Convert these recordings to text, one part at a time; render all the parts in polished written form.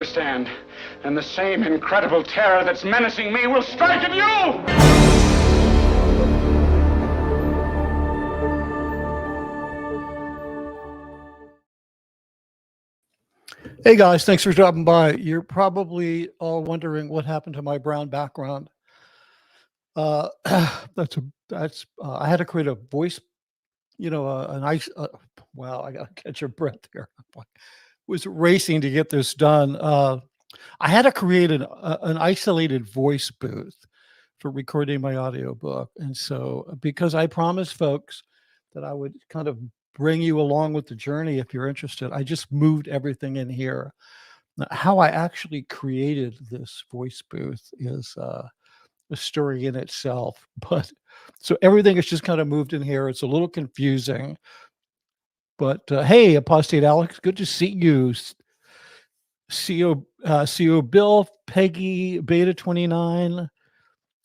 understand, and the same incredible terror that's menacing me will strike at you! Hey guys, thanks for dropping by. You're probably all wondering what happened to my brown background. Uh, I had to create a voice, a nice. Wow, I gotta catch your breath here. Was racing to get this done. I had to create an isolated voice booth for recording my audiobook, and so because I promised folks that I would kind of bring you along with the journey if you're interested, I just moved everything in here. Now, how I actually created this voice booth is a story in itself. But so everything is just kind of moved in here. It's a little confusing. But hey, Apostate Alex, good to see you. CO Bill, Peggy, Beta 29,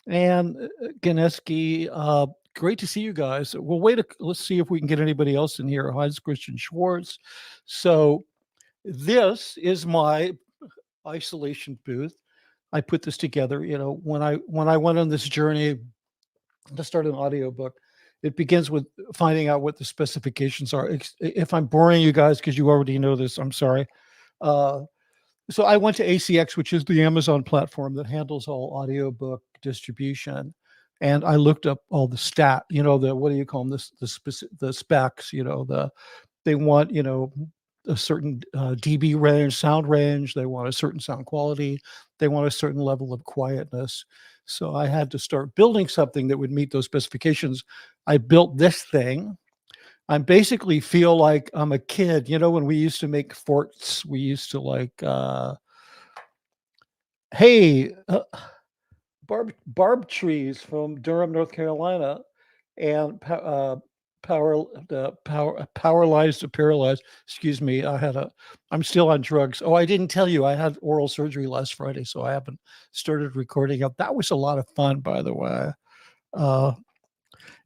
and Ganeski. Great to see you guys. Well, let's see if we can get anybody else in here. Hans Christian Schwartz. So this is my isolation booth. I put this together, when I went on this journey to start an audiobook, it begins with finding out what the specifications are. If I'm boring you guys because you already know this, I'm sorry. So I went to ACX, which is the Amazon platform that handles all audiobook distribution, and I looked up all the what do you call them? The specs. They want a certain dB range, sound range. They want a certain sound quality. They want a certain level of quietness. So I had to start building something that would meet those specifications. I built this thing. I basically feel like I'm a kid. When we used to make forts, we used to hey, barb trees from Durham, North Carolina, and paralyzed to paralyzed. Excuse me. I'm still on drugs. Oh, I didn't tell you I had oral surgery last Friday, so I haven't started recording up. That was a lot of fun, by the way.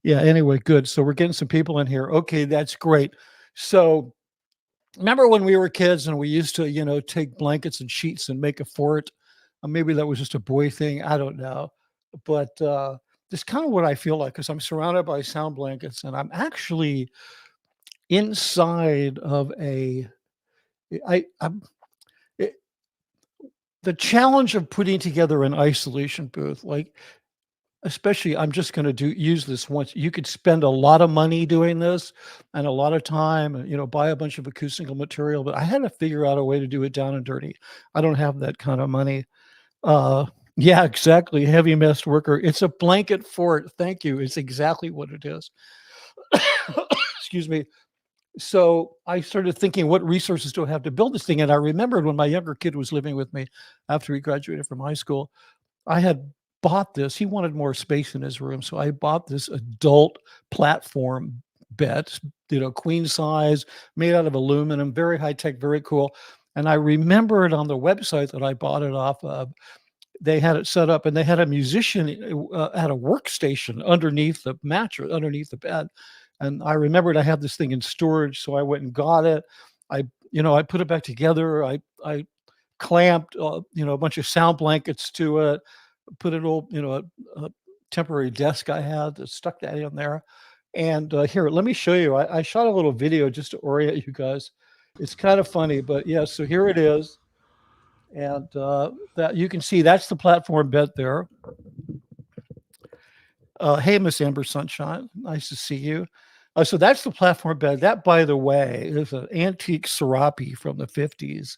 Yeah, anyway, good. So we're getting some people in here. Okay, that's great. So remember when we were kids and we used to, take blankets and sheets and make a fort? Maybe that was just a boy thing. I don't know. But this is kind of what I feel like because I'm surrounded by sound blankets and I'm actually inside of it, the challenge of putting together an isolation booth, especially I'm just going to use this once. You could spend a lot of money doing this and a lot of time and, buy a bunch of acoustical material, but I had to figure out a way to do it down and dirty. I don't have that kind of money. Yeah, exactly. Heavy messed worker. It's a blanket fort. Thank you. It's exactly what it is. Excuse me. So I started thinking, what resources do I have to build this thing? And I remembered when my younger kid was living with me after he graduated from high school, I had bought this. He wanted more space in his room. So I bought this adult platform bed, queen size, made out of aluminum, very high tech, very cool. And I remembered on the website that I bought it off of, they had it set up and they had a musician at a workstation underneath the mattress, underneath the bed. And I remembered I had this thing in storage. So I went and got it. I put it back together. I clamped, a bunch of sound blankets to it, put an old, a temporary desk I had that stuck that in there. And here, let me show you. I shot a little video just to orient you guys. It's kind of funny, but yeah, so here it is. And that you can see that's the platform bed there. Hey, Miss Amber Sunshine, nice to see you. So that's the platform bed. That, by the way, is an antique Serape from the 50s.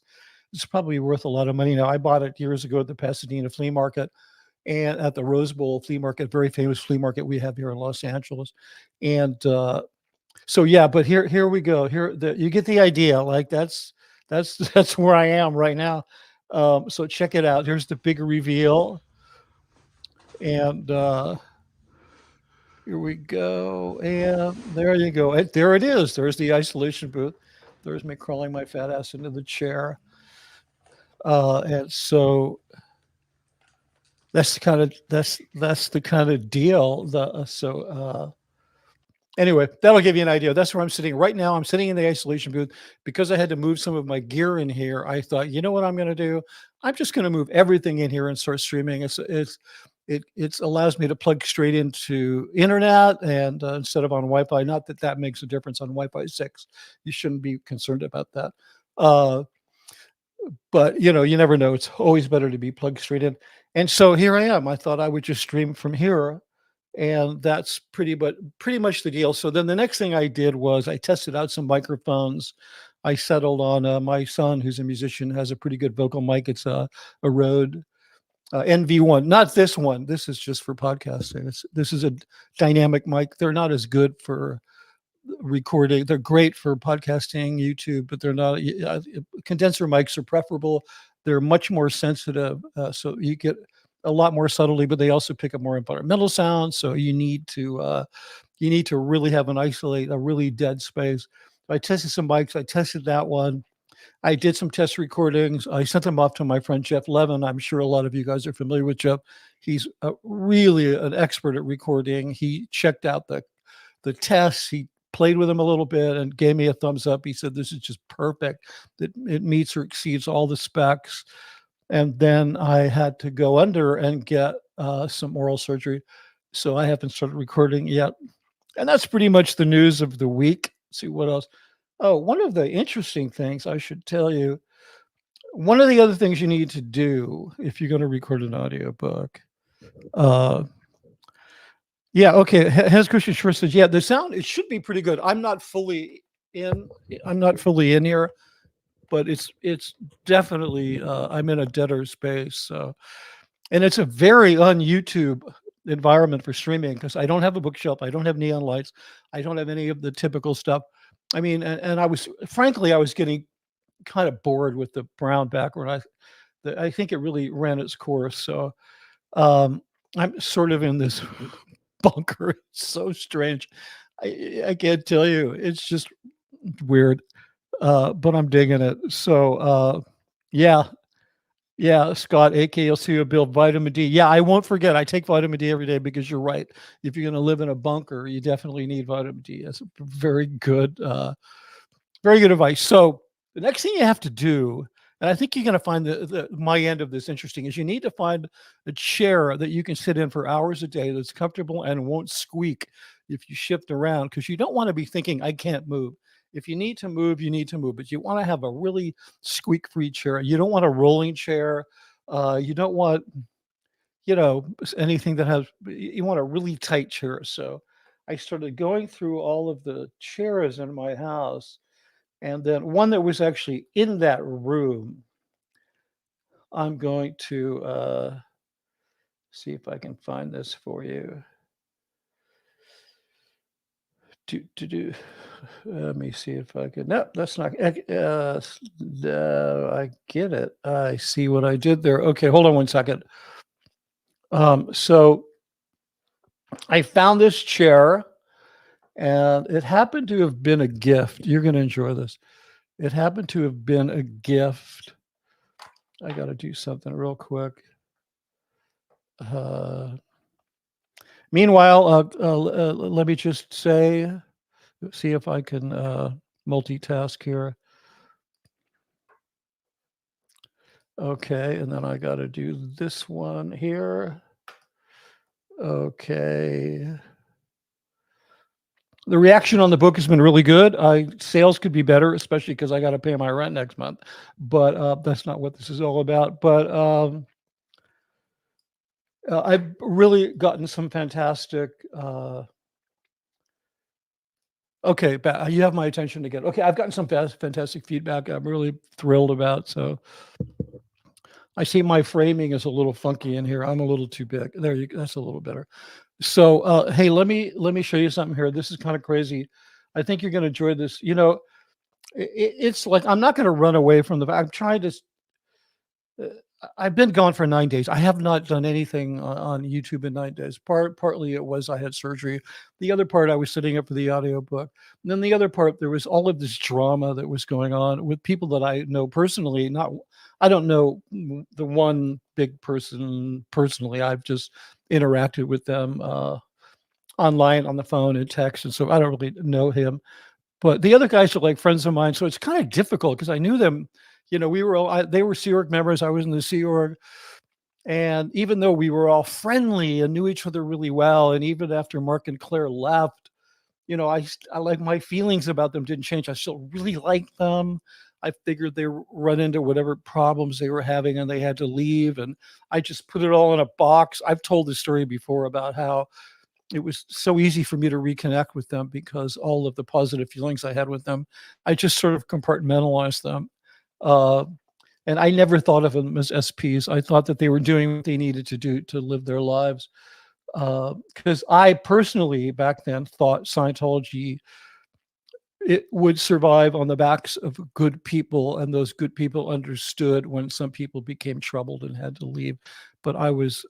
It's probably worth a lot of money now. I bought it years ago at the Pasadena flea market and at the Rose Bowl flea market, very famous flea market we have here in Los Angeles. And so yeah, but here we go. You get the idea. Like that's where I am right now. So check it out. Here's the big reveal. And here we go. And there you go. There it is. There's the isolation booth. There's me crawling my fat ass into the chair. And so that's the kind of deal. Anyway, that'll give you an idea. That's where I'm sitting right now. I'm sitting in the isolation booth because I had to move some of my gear in here. I thought, you know what I'm going to do? I'm just going to move everything in here and start streaming. It's allows me to plug straight into internet and instead of on Wi-Fi. Not that that makes a difference on Wi-Fi 6. You shouldn't be concerned about that. Uh, but you know, you never know. It's always better to be plugged straight in. And so here I am. I thought I would just stream from here, and that's pretty much the deal. So then the next thing I did was I tested out some microphones. I settled on my son, who's a musician, has a pretty good vocal mic. It's a Rode NV1, not this one. This is just for podcasting. This is a dynamic mic. They're not as good for recording. They're great for podcasting, YouTube, but they're not. Condenser mics are preferable. They're much more sensitive, so you get a lot more subtlety, but they also pick up more environmental sounds. So you need to really have a really dead space. I tested some mics. I tested that one. I did some test recordings. I sent them off to my friend Jeff Levin. I'm sure a lot of you guys are familiar with Jeff. He's really an expert at recording. He checked out the tests. He played with them a little bit and gave me a thumbs up. He said, this is just perfect. That it meets or exceeds all the specs. And then I had to go under and get some oral surgery. So I haven't started recording yet. And that's pretty much the news of the week. Let's see what else. Oh, one of the interesting things I should tell you, one of the other things you need to do if you're going to record an audiobook, yeah, okay. Hans Christian Schwartz says, yeah, the sound, it should be pretty good. I'm not fully in here, but it's definitely, I'm in a deader space. So, and it's a very un-YouTube environment for streaming because I don't have a bookshelf. I don't have neon lights. I don't have any of the typical stuff. I mean, and I was, frankly, I was getting kind of bored with the brown background. I think it really ran its course. So I'm sort of in this bunker. It's so strange. I can't tell you. It's just weird, but I'm digging it. So yeah. Yeah, Scott, AKLC build vitamin D. Yeah, I won't forget. I take vitamin D every day because you're right. If you're going to live in a bunker, you definitely need vitamin D. That's very good advice. So the next thing you have to do, and I think you're going to find my end of this interesting, is you need to find a chair that you can sit in for hours a day that's comfortable and won't squeak if you shift around, because you don't want to be thinking, I can't move. If you need to move, you need to move, but you want to have a really squeak-free chair. You don't want a rolling chair. You don't want, anything that has, you want a really tight chair. So I started going through all of the chairs in my house, and then one that was actually in that room, I'm going to see if I can find this for you. Let me see if I can. No, that's not. I get it. I see what I did there. Okay, hold on one second. So I found this chair, and it happened to have been a gift. You're going to enjoy this. It happened to have been a gift. I got to do something real quick. Meanwhile, let me just see if I can multitask here. Okay, and then I got to do this one here. Okay. The reaction on the book has been really good. Sales could be better, especially because I got to pay my rent next month. But that's not what this is all about. But I've really gotten some fantastic. Okay, you have my attention again. Okay, I've gotten some fantastic feedback. I'm really thrilled about. So I see my framing is a little funky in here. I'm a little too big. There you go. That's a little better. So hey, let me show you something here. This is kind of crazy. I think you're going to enjoy this. It's like I'm not going to run away from I'm trying to. I've been gone for 9 days. I have not done anything on YouTube in 9 days. Partly it was I had surgery. The other part, I was sitting up for the audiobook. And then the other part, there was all of this drama that was going on with people that I know personally. I don't know the one big person personally. I've just interacted with them online on the phone and text, and so I don't really know him. But the other guys are like friends of mine, so it's kind of difficult because I knew them. We were all they were Sea Org members. I was in the Sea Org, and even though we were all friendly and knew each other really well, and even after Mark and Claire left, I like my feelings about them didn't change. I still really liked them. I figured they run into whatever problems they were having and they had to leave. And I just put it all in a box. I've told this story before about how it was so easy for me to reconnect with them because all of the positive feelings I had with them, I just sort of compartmentalized them. Uh, and I never thought of them as SPs. I thought that they were doing what they needed to do to live their lives. Because I personally back then thought Scientology it would survive on the backs of good people, and those good people understood when some people became troubled and had to leave. But I was,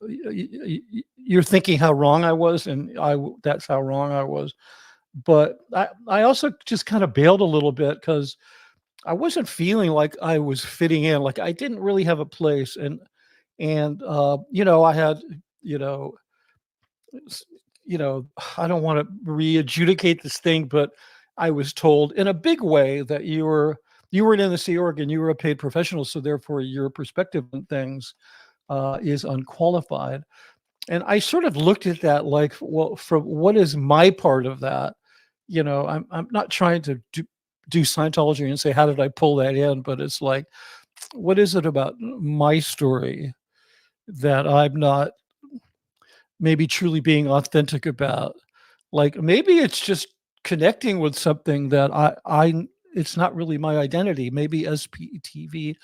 you're thinking how wrong I was, and that's how wrong I was. But I also just kind of bailed a little bit because I wasn't feeling like I was fitting in. Like I didn't really have a place, and I had, you know, s- I don't want to re-adjudicate this thing, but I was told in a big way that you weren't in the Sea Org and you were a paid professional, so therefore your perspective on things is unqualified. And I sort of looked at that like, well, from what is my part of that? I'm not trying to do Scientology and say how did I pull that in, but it's like, what is it about my story that I'm not maybe truly being authentic about? Like maybe it's just connecting with something that it's not really my identity. Maybe SPTV,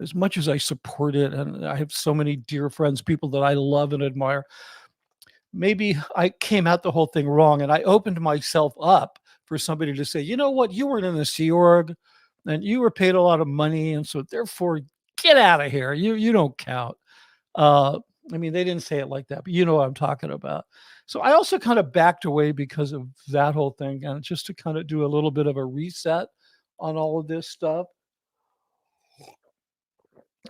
as much as I support it and I have so many dear friends, people that I love and admire, maybe I came at the whole thing wrong and I opened myself up for somebody to say, you know what, you weren't in the Sea Org and you were paid a lot of money, and so therefore get out of here. You don't count. Uh, I mean, they didn't say it like that, but you know what I'm talking about. So I also kind of backed away because of that whole thing, and just to kind of do a little bit of a reset on all of this stuff.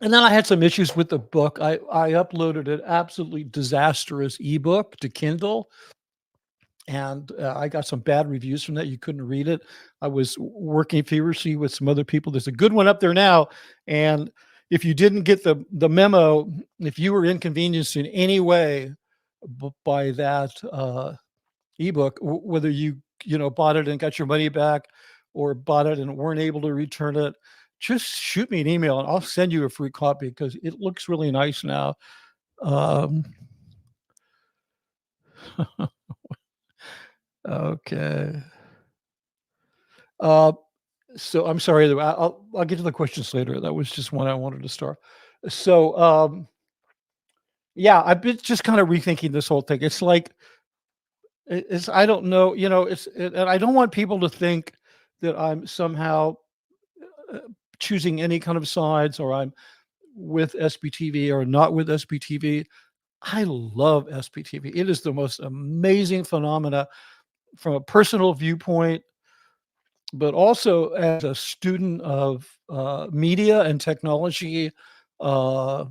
And then I had some issues with the book. I uploaded an absolutely disastrous ebook to Kindle, and I got some bad reviews from that. You couldn't read it. I was working feverishly with some other people. There's a good one up there now, and if you didn't get the memo, if you were inconvenienced in any way by that ebook, whether you bought it and got your money back, or bought it and weren't able to return it, just shoot me an email and I'll send you a free copy because it looks really nice now. Um, okay. Uh, So I'm sorry. I'll get to the questions later. That was just one I wanted to start. So yeah, I've been just kind of rethinking this whole thing. It's like it's I don't know. And I don't want people to think that I'm somehow uh, choosing any kind of sides, or I'm with SBTV or not with SBTV. I love SBTV. It is the most amazing phenomena from a personal viewpoint, but also as a student of media and technology. Uh,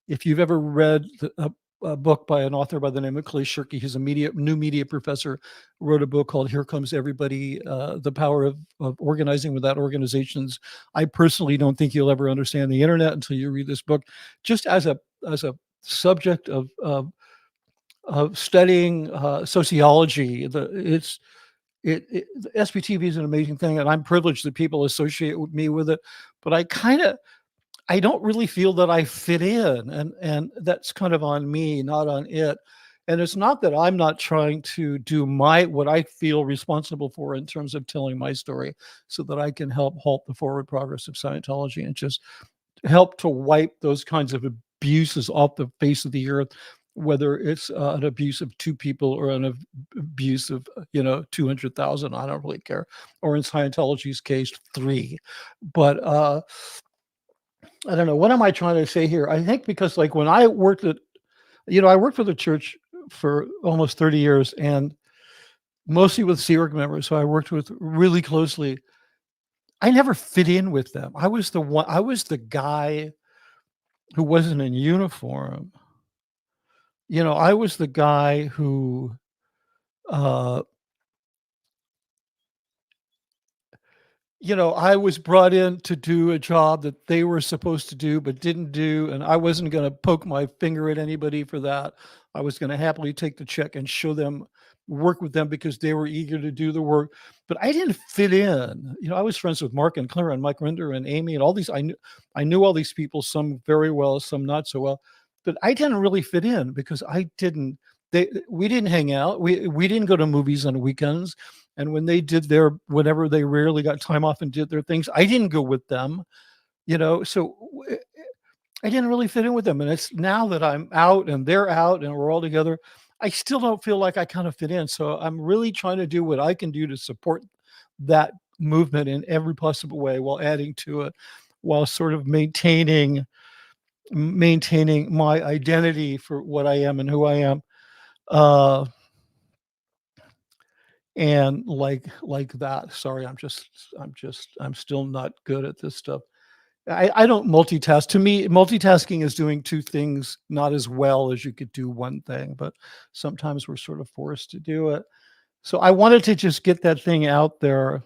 if you've ever read a book by an author by the name of Clay Shirky, he's a new media professor, wrote a book called "Here Comes Everybody: The Power of Organizing Without Organizations." I personally don't think you'll ever understand the internet until you read this book. Just as a subject of studying sociology, the SPTV is an amazing thing, and I'm privileged that people associate with me with it. But I don't really feel that I fit in, and that's kind of on me, not on it. And it's not that I'm not trying to do what I feel responsible for in terms of telling my story, so that I can help halt the forward progress of Scientology and just help to wipe those kinds of abuses off the face of the earth, whether it's an abuse of two people or an abuse of 200,000. I don't really care, or in Scientology's case, three. But I don't know, what am I trying to say here? I think because like when I worked I worked for the church for almost 30 years, and mostly with Sea Org members who I worked with really closely. I never fit in with them. I was the guy who wasn't in uniform. I was the guy who Uh, I was brought in to do a job that they were supposed to do but didn't do, and I wasn't gonna poke my finger at anybody for that. I was gonna happily take the check and show them work with them because they were eager to do the work, but I didn't fit in. I was friends with Mark and Clara and Mike Rinder and Amy and all these I knew all these people, some very well, some not so well, but I didn't really fit in because I didn't we didn't hang out. We didn't go to movies on weekends. And when they did their whenever they rarely got time off and did their things, I didn't go with them, so I didn't really fit in with them. And it's now that I'm out and they're out and we're all together, I still don't feel like I kind of fit in. So I'm really trying to do what I can do to support that movement in every possible way while adding to it, while sort of maintaining my identity for what I am and who I am. Uh, and like that. Sorry, I'm still not good at this stuff. I don't multitask. To me, multitasking is doing two things not as well as you could do one thing, but sometimes we're sort of forced to do it. So I wanted to just get that thing out there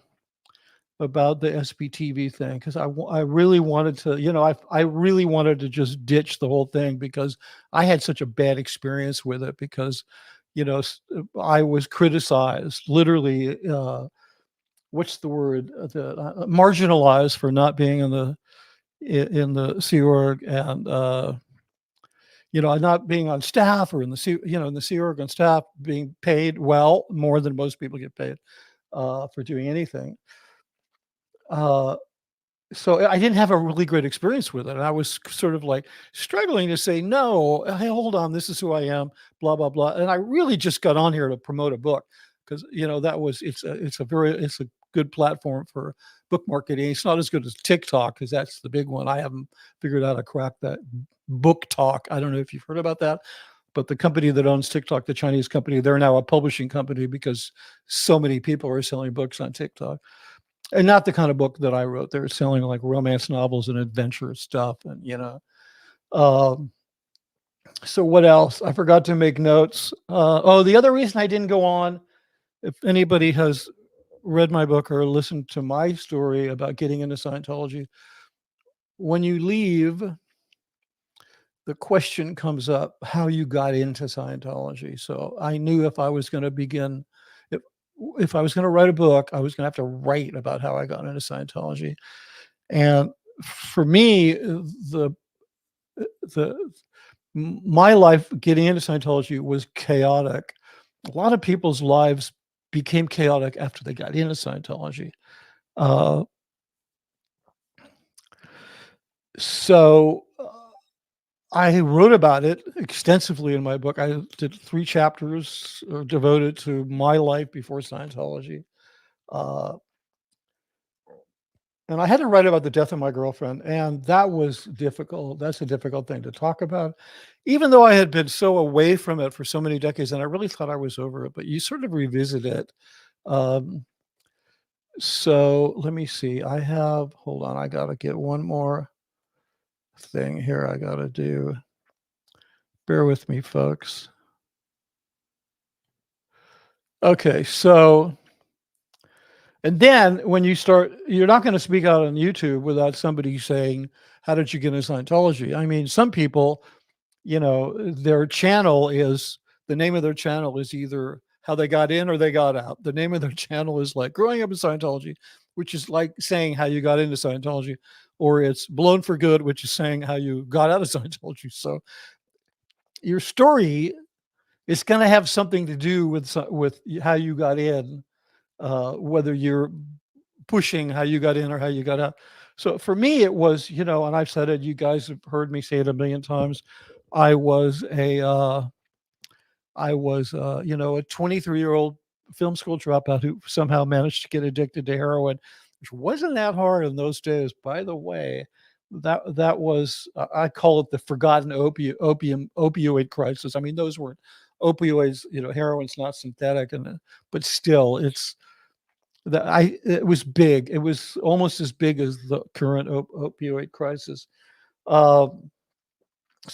about the SBTV thing because I really wanted to, I really wanted to just ditch the whole thing because I had such a bad experience with it because, I was criticized literally. What's the word? Marginalized for not being in the Sea Org and not being on staff or in the Sea Org on staff being paid well more than most people get paid for doing anything. Uh, so I didn't have a really great experience with it. And I was sort of like struggling to say, no, hey, hold on, this is who I am, blah, blah, blah. And I really just got on here to promote a book because, it's a good platform for book marketing. It's not as good as TikTok because that's the big one. I haven't figured out how to crack that book talk. I don't know if you've heard about that, but the company that owns TikTok, the Chinese company, they're now a publishing company because so many people are selling books on TikTok. And not the kind of book that I wrote. They're selling like romance novels and adventure stuff, and Um, so what else? I forgot to make notes. The other reason I didn't go on, if anybody has read my book or listened to my story about getting into Scientology, when you leave, the question comes up how you got into Scientology. So I knew if I was going to begin, if I was going to write a book, I was going to have to write about how I got into Scientology. And for me, the my life getting into Scientology was chaotic. A lot of people's lives became chaotic after they got into Scientology. Uh, so I wrote about it extensively in my book. I did 3 chapters devoted to my life before Scientology. Uh, and I had to write about the death of my girlfriend, and that was difficult. That's a difficult thing to talk about, even though I had been so away from it for so many decades, and I really thought I was over it. But you sort of revisit it. Um, so let me see. Hold on. I got to get one more thing here. I got to do. Bear with me, folks. Okay, so and then when you're not going to speak out on YouTube without somebody saying, "How did you get into Scientology?" I mean, some people, their channel is the name of their channel is either how they got in or they got out. The name of their channel is like growing up in Scientology, which is like saying how you got into Scientology, or it's blown for good, which is saying how you got out of Scientology. So your story is going to have something to do with how you got in, whether you're pushing how you got in or how you got out. So for me, it was, and I've said it, you guys have heard me say it a million times. I was a 23-year-old film school dropout who somehow managed to get addicted to heroin, which wasn't that hard in those days. By the way, that was, I call it the forgotten opioid crisis. I mean, those weren't opioids, heroin's not synthetic, but still, it was big. It was almost as big as the current opioid crisis. So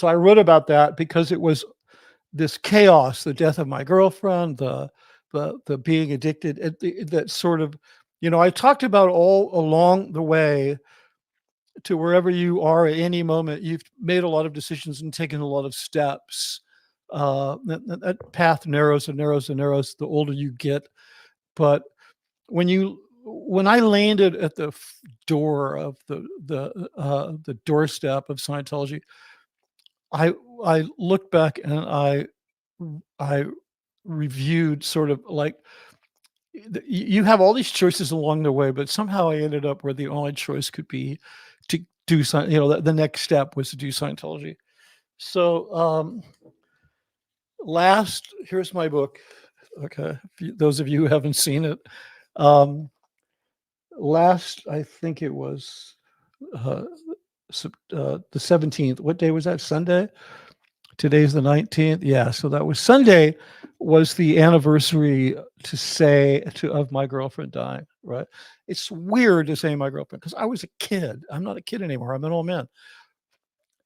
I wrote about that because it was this chaos, the death of my girlfriend, the the being addicted, that sort of, I talked about all along the way to wherever you are at any moment, you've made a lot of decisions and taken a lot of steps. That path narrows and narrows and narrows the older you get. But when I landed at the door of the doorstep of Scientology, I looked back and I reviewed sort of like you have all these choices along the way, but somehow I ended up where the only choice could be to do something. The next step was to do Scientology. So here's my book. Okay, those of you who haven't seen it, I think it was the 17th. What day was that? Sunday. Today's the 19th. Yeah, so that was Sunday. Was the anniversary of my girlfriend dying. Right? It's weird to say my girlfriend because I was a kid. I'm not a kid anymore. I'm an old man.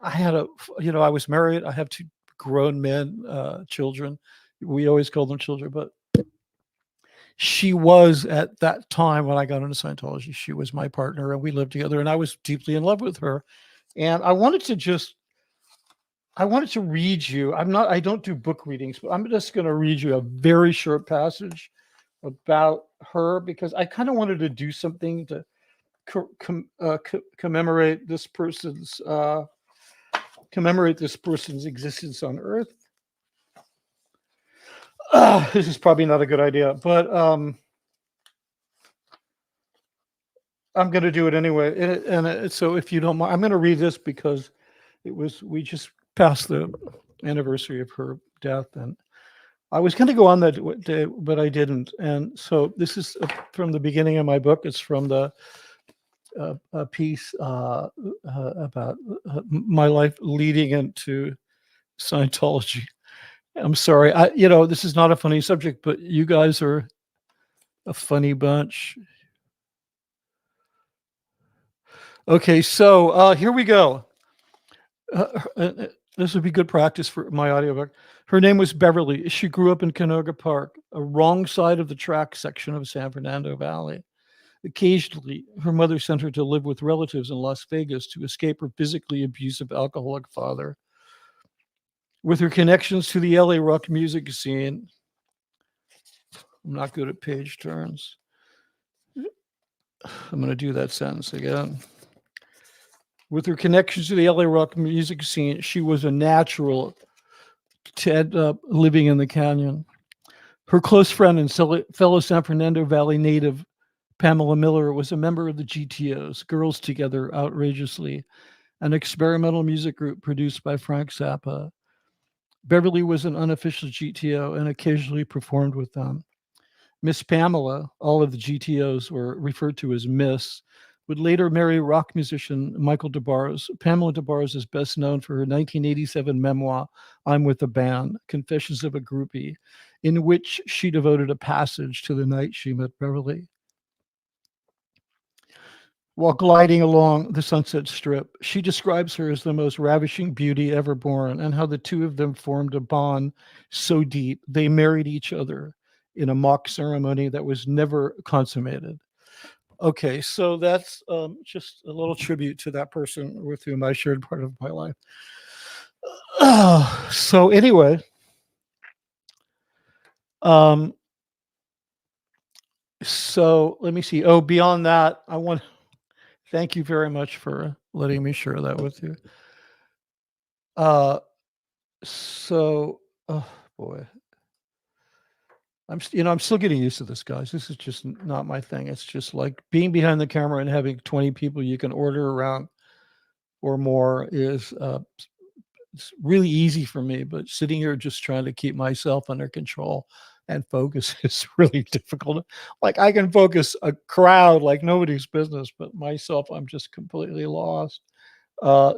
I was married. I have 2 grown men, children. We always call them children, but she was at that time when I got into Scientology, she was my partner and we lived together and I was deeply in love with her. And I wanted to read you. I don't do book readings, but I'm just going to read you a very short passage about her because I kind of wanted to do something to commemorate this person's existence on Earth. This is probably not a good idea, but I'm going to do it anyway. So if you don't mind, I'm going to read this because we just passed the anniversary of her death, and I was going to go on that day, but I didn't. And so this is from the beginning of my book. It's from the a piece about my life leading into Scientology. I'm sorry. This is not a funny subject, but you guys are a funny bunch. Okay, so here we go. This would be good practice for my audiobook. Her name was Beverly. She grew up in Canoga Park, a wrong side of the track section of San Fernando Valley. Occasionally, her mother sent her to live with relatives in Las Vegas to escape her physically abusive alcoholic father. With her connections to the LA rock music scene, I'm not good at page turns. I'm going to do that sentence again. With her connections to the LA rock music scene, she was a natural to end up living in the canyon. Her close friend and fellow San Fernando Valley native, Pamela Miller, was a member of the GTOs, Girls Together Outrageously, an experimental music group produced by Frank Zappa. Beverly was an unofficial GTO and occasionally performed with them. Miss Pamela, all of the GTOs were referred to as Miss, would later marry rock musician Michael DeBarros. Pamela DeBarros is best known for her 1987 memoir, I'm With the Band, Confessions of a Groupie, in which she devoted a passage to the night she met Beverly. While gliding along the Sunset Strip, she describes her as the most ravishing beauty ever born and how the two of them formed a bond so deep they married each other in a mock ceremony that was never consummated. Okay, so that's just a little tribute to that person with whom I shared part of my life. So anyway, so let me see. Oh, beyond that, I want to thank you very much for letting me share that with you. Oh boy. I'm still getting used to this, guys. This is just not my thing. It's just like being behind the camera and having 20 people you can order around or more is it's really easy for me, but sitting here just trying to keep myself under control and focus is really difficult. Like I can focus a crowd like nobody's business, but myself, I'm just completely lost.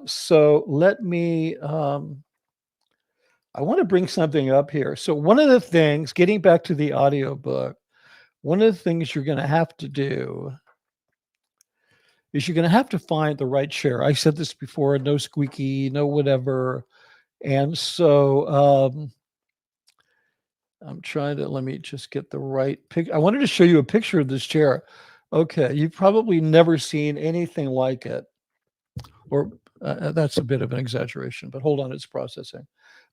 So let me I want to bring something up here. So one of the things, getting back to the audiobook, one of the things you're going to have to do is you're going to have to find the right chair. I said this before, no squeaky, no whatever. And so I'm trying to, let me just get the right pic. I wanted to show you a picture of this chair. Okay, you've probably never seen anything like it, or that's a bit of an exaggeration, but hold on, it's processing.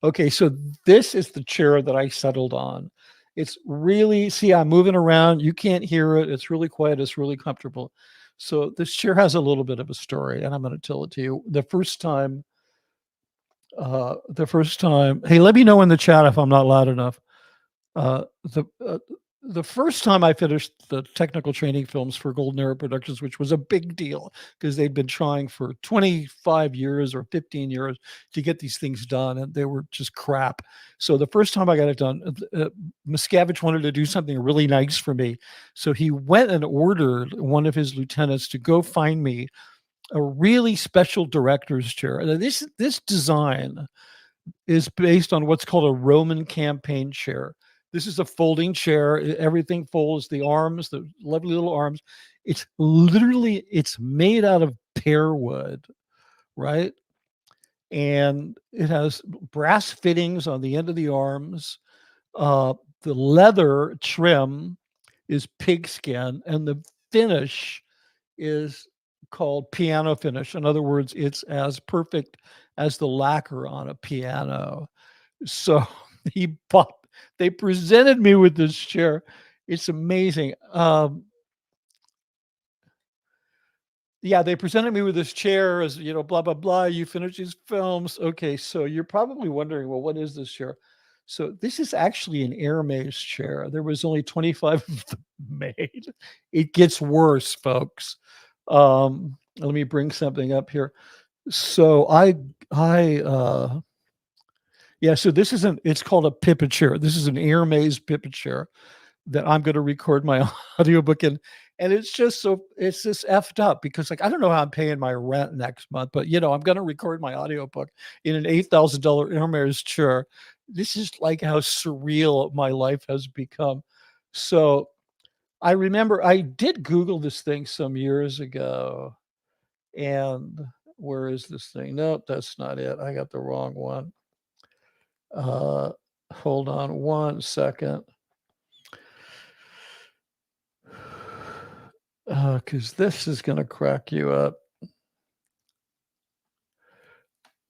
Okay, so this is the chair that I settled on. It's really, see, I'm moving around. You can't hear it. It's really quiet. It's really comfortable. So this chair has a little bit of a story, and I'm going to tell it to you. The first time, hey, let me know in the chat if I'm not loud enough. Uh, the uh, the first time I finished the technical training films for Golden Era Productions, which was a big deal because they'd been trying for 25 years or 15 years to get these things done, and they were just crap. So the first time I got it done, Miscavige wanted to do something really nice for me, so he went and ordered one of his lieutenants to go find me a really special director's chair. Now, this design is based on what's called a Roman campaign chair. This is a folding chair. Everything folds, the arms, the lovely little arms. It's made out of pear wood, right? And it has brass fittings on the end of the arms. The leather trim is pigskin, and the finish is called piano finish. In other words, it's as perfect as the lacquer on a piano. So he bought, they presented me with this chair. It's amazing. Yeah, they presented me with this chair as, blah, blah, blah. You finish these films. Okay, so you're probably wondering, well, what is this chair? So this is actually an Hermes chair. There was only 25 of them made. It gets worse, folks. Let me bring something up here. So yeah, so it's called a Pippa chair. This is an Hermes Pippa chair that I'm going to record my audiobook in. And it's just effed up because, like, I don't know how I'm paying my rent next month, but I'm going to record my audiobook in an $8,000 Hermes chair. This is like how surreal my life has become. So I remember I did Google this thing some years ago, and where is this thing? Nope, that's not it. I got the wrong one. Hold on one second. Because this is going to crack you up.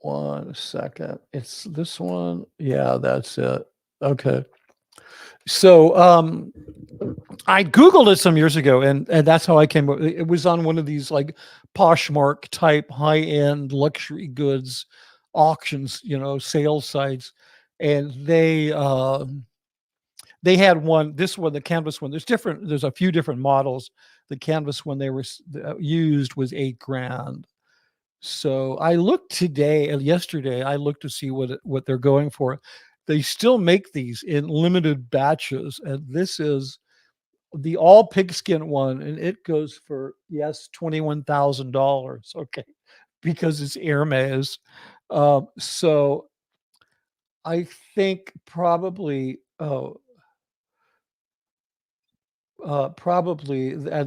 1 second. It's this one. Yeah, that's it. Okay. So I Googled it some years ago, and that's how I came. It was on one of these like Poshmark type high-end luxury goods auctions, sales sites, and they had one. This one, the canvas one. There's a few different models. The canvas one they were used was $8,000. So I looked yesterday. I looked to see what they're going for. They still make these in limited batches, and this is the all pigskin one, and it goes for $21,000. Okay, because it's Hermes. So I think probably and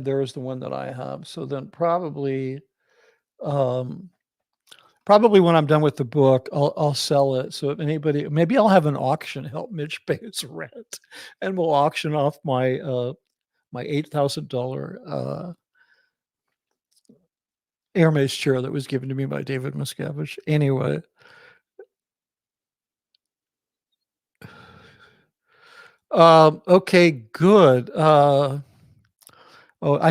there's the one that I have. So then probably when I'm done with the book, I'll sell it. So if anybody, maybe I'll have an auction help Mitch pay his rent, and we'll auction off my my $8,000 Hermes chair that was given to me by David Miscavige. Anyway, okay, good. I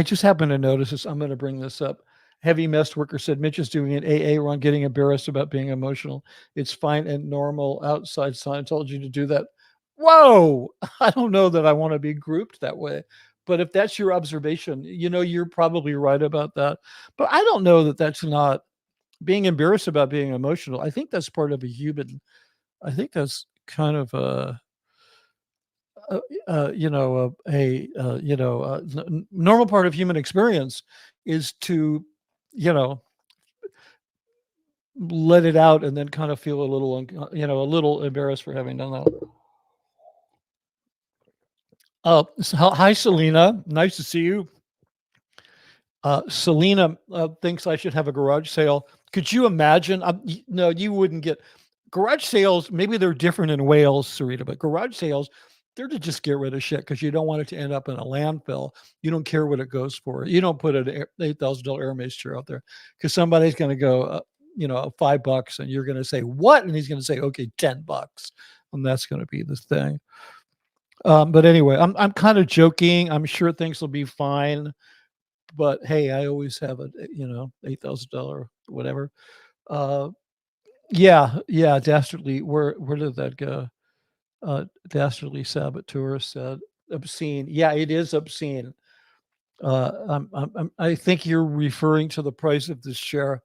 just happened to notice this. I'm going to bring this up. Heavy Mess Worker said, Mitch is doing an AA run, getting embarrassed about being emotional. It's fine and normal outside Scientology to do that. Whoa! I don't know that I want to be grouped that way. But if that's your observation, you're probably right about that. But I don't know that that's not being embarrassed about being emotional. I think that's part of I think that's kind of normal part of human experience is to, you know, let it out and then kind of feel a little embarrassed for having done that. Hi, Selena. Nice to see you. Selena thinks I should have a garage sale. Could you imagine? No, you wouldn't get garage sales. Maybe they're different in Wales, Sarita, but garage sales, they're to just get rid of shit because you don't want it to end up in a landfill. You don't care what it goes for. You don't put an $8,000 Hermes chair out there because somebody's going to go, $5, and you're going to say what, and he's going to say, okay, $10, and that's going to be the thing. But anyway, I'm kind of joking. I'm sure things will be fine. But hey, I always have a $8,000 whatever. Yeah, dastardly. Where did that go? Dastardly saboteur said obscene. Yeah, it is obscene. I think you're referring to the price of this chair,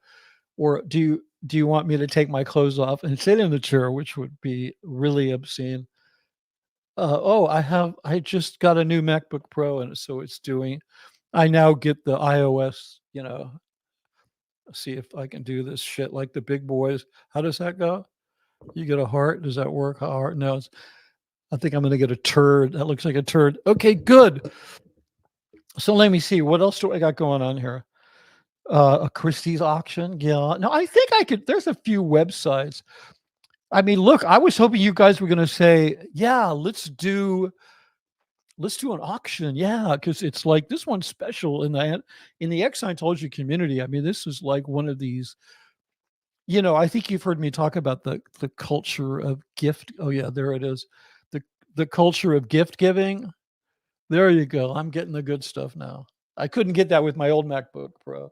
or do you want me to take my clothes off and sit in the chair, which would be really obscene? I just got a new MacBook Pro, and so I now get the iOS, see if I can do this shit like the big boys. How does that go? You get a heart. Does that work? A heart? No, I think I'm going to get a turd. That looks like a turd. Okay, good. So let me see. What else do I got going on here? A Christie's auction. Yeah. No, I think I could. There's a few websites. I mean, look, I was hoping you guys were going to say, yeah, let's do an auction. Yeah, because it's like this one's special in the ex-Scientology community. I mean, this is like one of these. I think you've heard me talk about the culture of gift. Oh yeah, there it is. The culture of gift giving. There you go. I'm getting the good stuff now. I couldn't get that with my old MacBook Pro.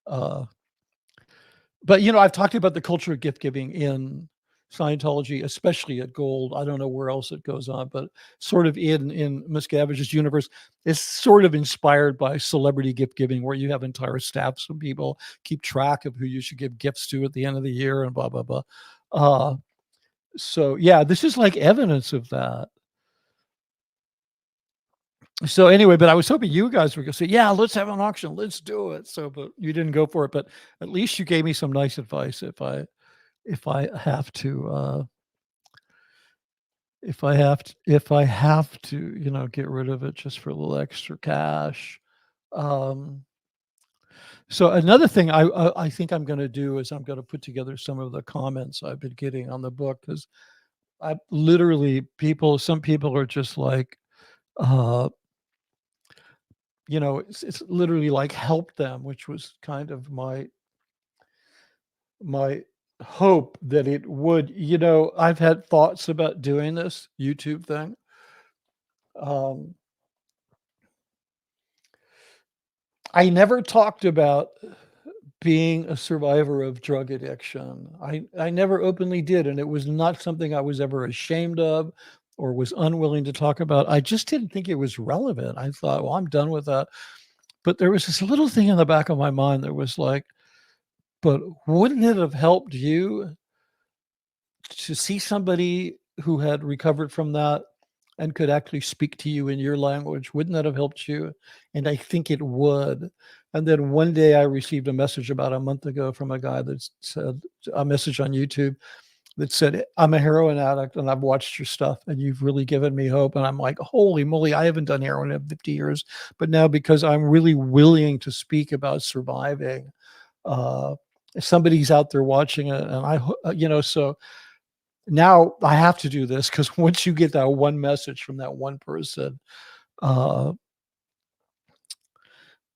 But I've talked about the culture of gift giving in Scientology, especially at Gold. I don't know where else it goes on, but sort of in Miscavige's universe, it's sort of inspired by celebrity gift giving, where you have entire staffs of people keep track of who you should give gifts to at the end of the year and blah blah blah. So yeah, this is like evidence of that. So anyway, but I was hoping you guys were going to say, yeah, let's have an auction. Let's do it. So, but you didn't go for it, but at least you gave me some nice advice. If I have to, if I have to, get rid of it just for a little extra cash. So another thing I think I'm going to do is I'm going to put together some of the comments I've been getting on the book, because I literally some people are just like, it's literally like help them, which was kind of my hope that it would. I've had thoughts about doing this YouTube thing. I never talked about being a survivor of drug addiction. I never openly did, and it was not something I was ever ashamed of or was unwilling to talk about. I just didn't think it was relevant. I thought, well, I'm done with that. But there was this little thing in the back of my mind that was like, but wouldn't it have helped you to see somebody who had recovered from that and could actually speak to you in your language? Wouldn't that have helped you? And I think it would. And then one day I received a message about a month ago from a guy that said, a message on YouTube that said, I'm a heroin addict and I've watched your stuff and you've really given me hope. And I'm like, holy moly, I haven't done heroin in 50 years. But now, because I'm really willing to speak about surviving, somebody's out there watching it. And so now I have to do this, because once you get that one message from that one person,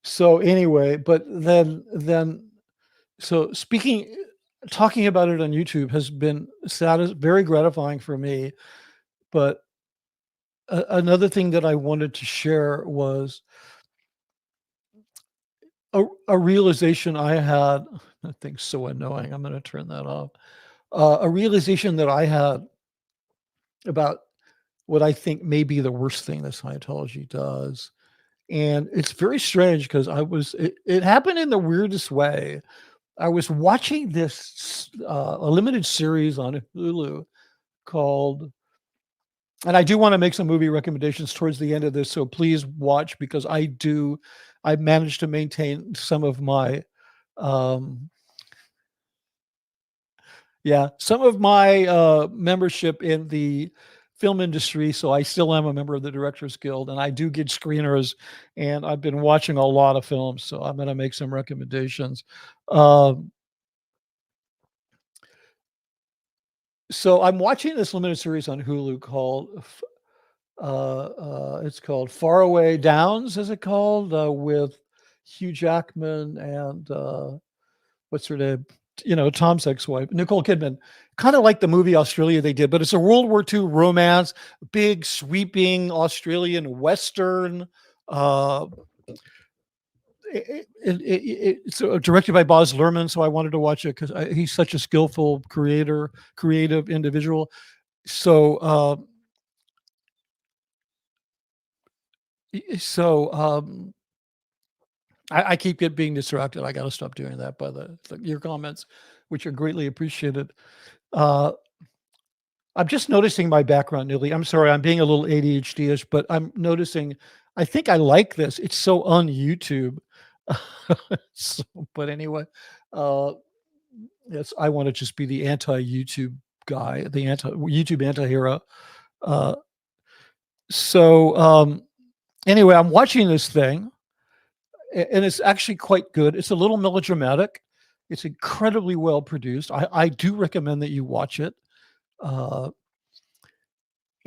so anyway, but then, so talking about it on YouTube has been very gratifying for me. But another thing that I wanted to share was a realization I had. That thing's so annoying. I'm going to turn that off. A realization that I had about what I think may be the worst thing that Scientology does. And it's very strange, because it happened in the weirdest way. I was watching this a limited series on Hulu called, and I do want to make some movie recommendations towards the end of this, so please watch, because I managed to maintain some of my membership in the film industry. So I still am a member of the Directors Guild, and I do get screeners, and I've been watching a lot of films, so I'm going to make some recommendations. So I'm watching this limited series on Hulu called It's called Faraway Downs, is it called? With Hugh Jackman and what's her name? Tom's ex-wife, Nicole Kidman. Kind of like the movie Australia they did, but it's a World War II romance, big sweeping Australian Western. Uh, it's directed by Baz Luhrmann, so I wanted to watch it because he's such a skillful creative individual. So, I keep being distracted. I got to stop doing that by your comments, which are greatly appreciated. Uh, I'm just noticing my background, Nilly. I'm sorry, I'm being a little ADHD-ish, but I'm noticing. I think I like this. It's so on YouTube. So, but anyway, uh, yes, I want to just be the anti-YouTube guy, the anti-YouTube anti-hero. Uh, so anyway, I'm watching this thing, and it's actually quite good. It's a little melodramatic. It's incredibly well produced. I do recommend that you watch it. Uh,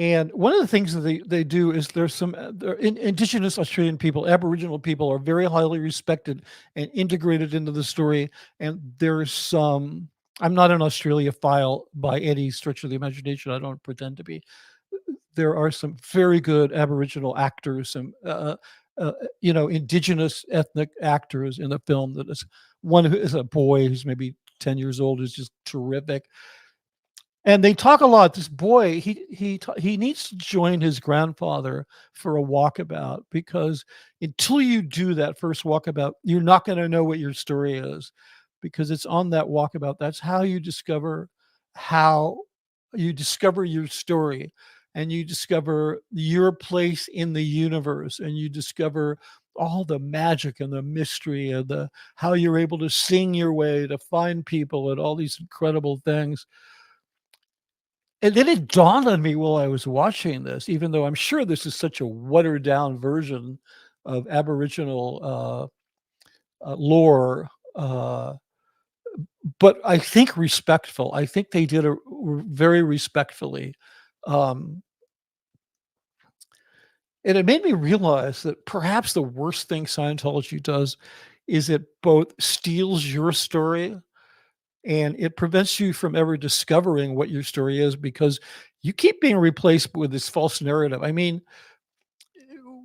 and one of the things that they do is there's some indigenous Australian people, Aboriginal people are very highly respected and integrated into the story. And there's some, I'm not an Australia file by any stretch of the imagination. I don't pretend to be. There are some very good Aboriginal actors, some indigenous ethnic actors in the film. That is one who is a boy who's maybe 10 years old, who's just terrific. And they talk a lot. This boy, he needs to join his grandfather for a walkabout, because until you do that first walkabout, you're not going to know what your story is, because it's on that walkabout. That's how you discover your story, and you discover your place in the universe, and you discover all the magic and the mystery and the how you're able to sing your way to find people and all these incredible things. And then it dawned on me while I was watching this, even though I'm sure this is such a watered down version of Aboriginal lore, but I think respectful. I think they did it very respectfully. Um, and it made me realize that perhaps the worst thing Scientology does is it both steals your story and it prevents you from ever discovering what your story is, because you keep being replaced with this false narrative. I mean,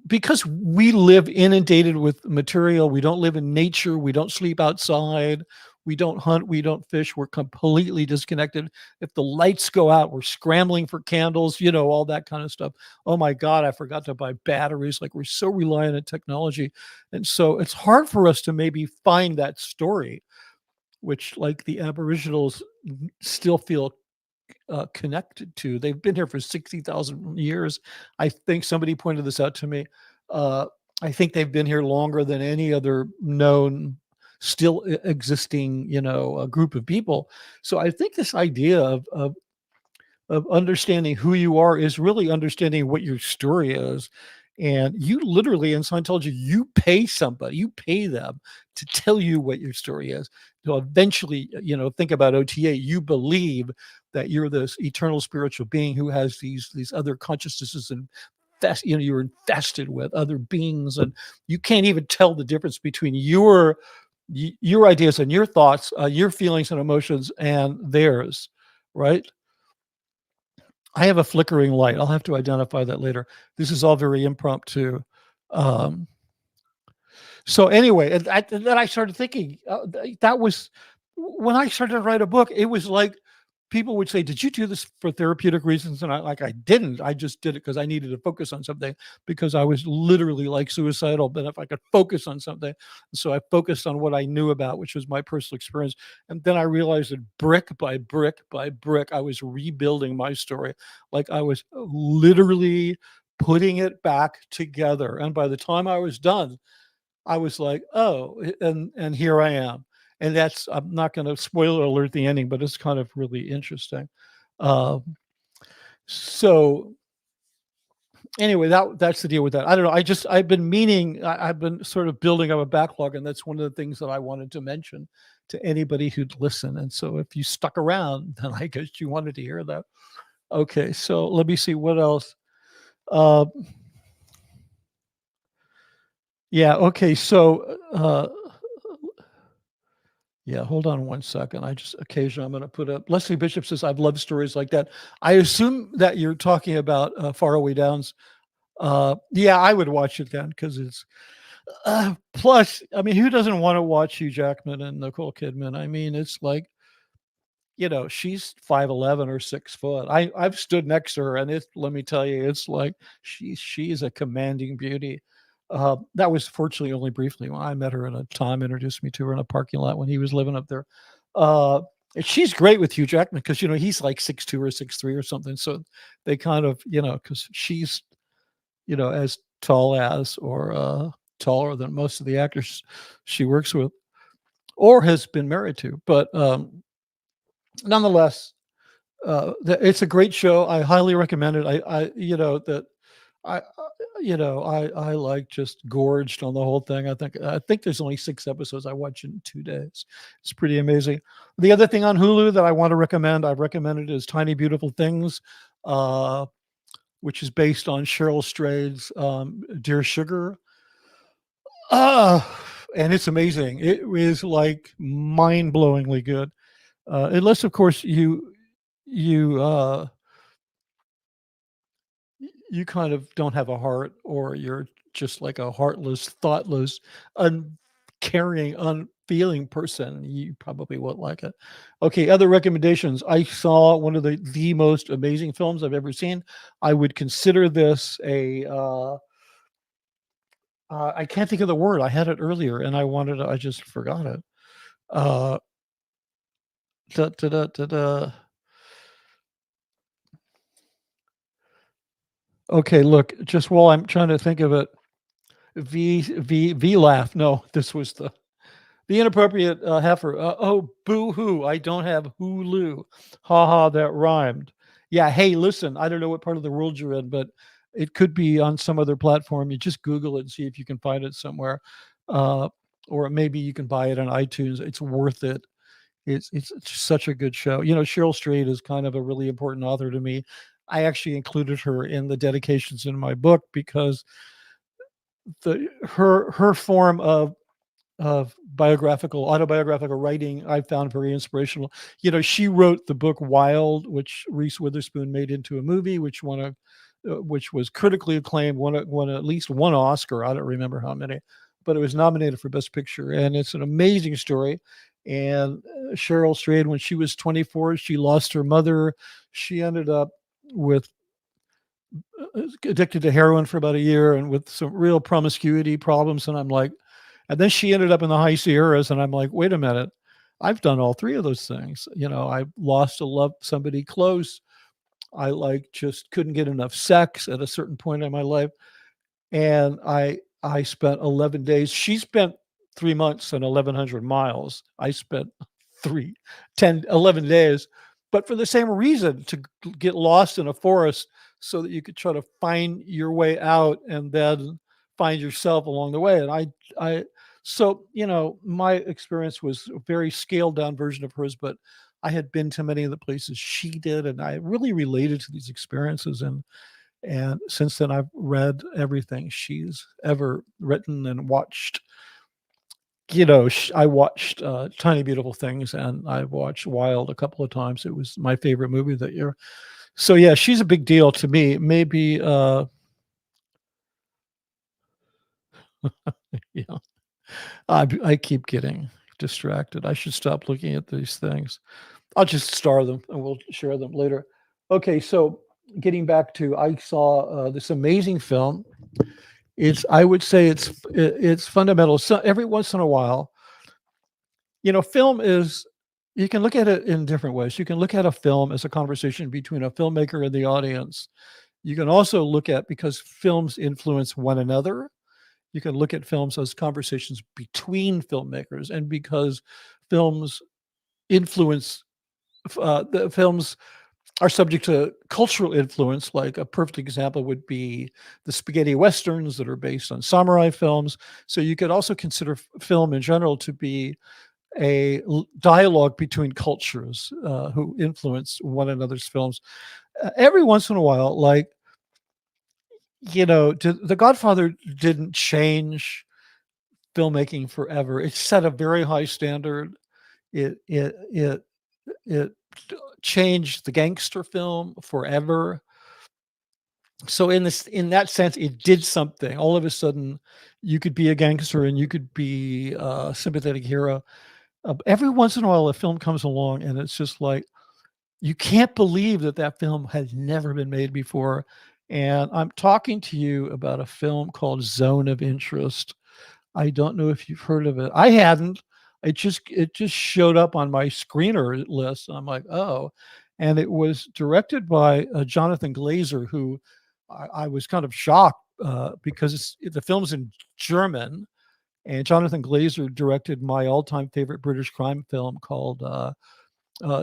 because we live inundated with material, we don't live in nature, we don't sleep outside, we don't hunt, we don't fish, we're completely disconnected. If the lights go out, we're scrambling for candles, all that kind of stuff. Oh my God, I forgot to buy batteries. Like, we're so reliant on technology. And so it's hard for us to maybe find that story, which, like, the Aboriginals still feel connected to. They've been here for 60,000 years. I think somebody pointed this out to me. Uh, I think they've been here longer than any other known still existing, group of people. So I think this idea of understanding who you are is really understanding what your story is. And you literally, in Scientology, you pay somebody, you pay them to tell you what your story is. So eventually, think about OTA. You believe that you're this eternal spiritual being who has these other consciousnesses, and you're infested with other beings, and you can't even tell the difference between your ideas and your thoughts, your feelings and emotions, and theirs, right? I have a flickering light. I'll have to identify that later. This is all very impromptu. Um, so anyway, then I started thinking, that was when I started to write a book. It was like people would say, "Did you do this for therapeutic reasons?" And I didn't. I just did it because I needed to focus on something, because I was literally like suicidal. But if I could focus on something, so I focused on what I knew about, which was my personal experience. And then I realized that brick by brick by brick, I was rebuilding my story. Like, I was literally putting it back together. And by the time I was done, I was like, "Oh," and here I am. And that's, I'm not gonna spoiler alert the ending, but it's kind of really interesting. Um, so anyway, that's the deal with that. I don't know. I've been meaning, I've been sort of building up a backlog, and that's one of the things that I wanted to mention to anybody who'd listen. And so if you stuck around, then I guess you wanted to hear that. Okay, so let me see what else. Uh, yeah. Okay. So, yeah, hold on one second. I just occasionally I'm going to put up. Leslie Bishop says, "I've loved stories like that." I assume that you're talking about Faraway Downs. Yeah, I would watch it then because it's plus. I mean, who doesn't want to watch Hugh Jackman and Nicole Kidman? I mean, it's like she's 5'11" or 6 foot. I've stood next to her, and it's let me tell you, it's like she's a commanding beauty. That was fortunately only briefly when I met her and Tom introduced me to her in a parking lot when he was living up there. Uh, and she's great with Hugh Jackman because he's like 6'2" or 6'3" or something. So they kind of because she's as tall as or taller than most of the actors she works with or has been married to. But nonetheless, it's a great show. I highly recommend it. I that I like just gorged on the whole thing. I think there's only 6 episodes. I watched it in 2 days. It's pretty amazing. The other thing on Hulu that I want to recommend, I've recommended is Tiny Beautiful Things, uh, which is based on Cheryl Strayed's Dear Sugar. Uh, and it's amazing. It is like mind-blowingly good. Unless of course you you kind of don't have a heart or you're just like a heartless, thoughtless, uncaring, unfeeling person, you probably won't like it. Okay, other recommendations. I saw one of the most amazing films I've ever seen. I would consider this a I can't think of the word. I had it earlier and I just forgot it. Uh da, da, da, da, da. Okay, look, just while I'm trying to think of it, V laugh. No, this was the inappropriate heifer. Oh, boo hoo! I don't have Hulu. Ha ha! That rhymed. Yeah. Hey, listen. I don't know what part of the world you're in, but it could be on some other platform. You just Google it and see if you can find it somewhere, uh, or maybe you can buy it on iTunes. It's worth it. It's such a good show. Cheryl Strayed is kind of a really important author to me. I actually included her in the dedications in my book because her form of autobiographical writing I found very inspirational. She wrote the book Wild, which Reese Witherspoon made into a movie, which was critically acclaimed, won at least one Oscar. I don't remember how many, but it was nominated for Best Picture, and it's an amazing story. And Cheryl Strayed, when she was 24, she lost her mother. She ended up with addicted to heroin for about a year and with some real promiscuity problems. And then she ended up in the high Sierras. And I'm like, wait a minute, I've done all three of those things. I lost somebody close. I just couldn't get enough sex at a certain point in my life. And I spent 11 days. She spent 3 months and 1,100 miles. I spent 11 days, but for the same reason, to get lost in a forest so that you could try to find your way out and then find yourself along the way. And so, my experience was a very scaled down version of hers, but I had been to many of the places she did, and I really related to these experiences. And since then, I've read everything she's ever written and watched. I watched Tiny Beautiful Things, and I watched Wild a couple of times. It was my favorite movie that year. So yeah, she's a big deal to me. Maybe, yeah, I keep getting distracted. I should stop looking at these things. I'll just star them, and we'll share them later. Okay, so getting back to, I saw this amazing film. I would say it's fundamental. So every once in a while, film is, you can look at it in different ways. You can look at a film as a conversation between a filmmaker and the audience. You can also look at, because films influence one another, you can look at films as conversations between filmmakers, and because films influence, the films are subject to cultural influence. Like a perfect example would be the spaghetti westerns that are based on samurai films. So you could also consider film in general to be a dialogue between cultures who influence one another's films. Every once in a while, like The Godfather didn't change filmmaking forever. It set a very high standard. It changed the gangster film forever. So in that sense, it did something. All of a sudden, you could be a gangster and you could be a sympathetic hero. Every once in a while, a film comes along and it's just like you can't believe that that film has never been made before. And I'm talking to you about a film called Zone of Interest. I don't know if you've heard of it. I hadn't. It just showed up on my screener list. And I'm like, oh, and it was directed by Jonathan Glazer, who I was kind of shocked because the film's in German, and Jonathan Glazer directed my all-time favorite British crime film called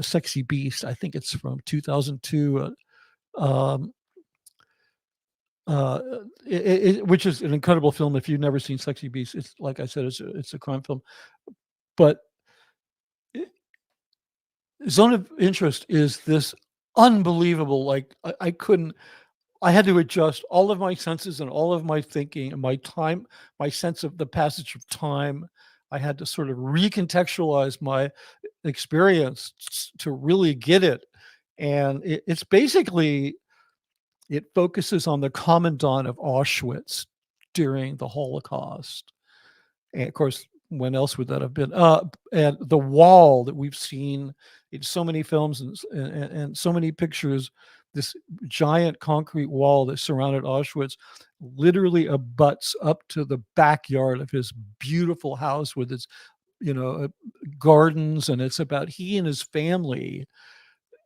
Sexy Beast. I think it's from 2002. Um, uh, which is an incredible film. If you've never seen Sexy Beast, it's like I said, it's a crime film. But Zone of Interest is this unbelievable. Like I couldn't. I had to adjust all of my senses and all of my thinking and my time, my sense of the passage of time. I had to sort of recontextualize my experience to really get it. And it's basically it focuses on the commandant of Auschwitz during the Holocaust. And of course, when else would that have been? And the wall that we've seen in so many films and so many pictures, this giant concrete wall that surrounded Auschwitz literally abuts up to the backyard of his beautiful house with its, you know, uh, gardens. And it's about he and his family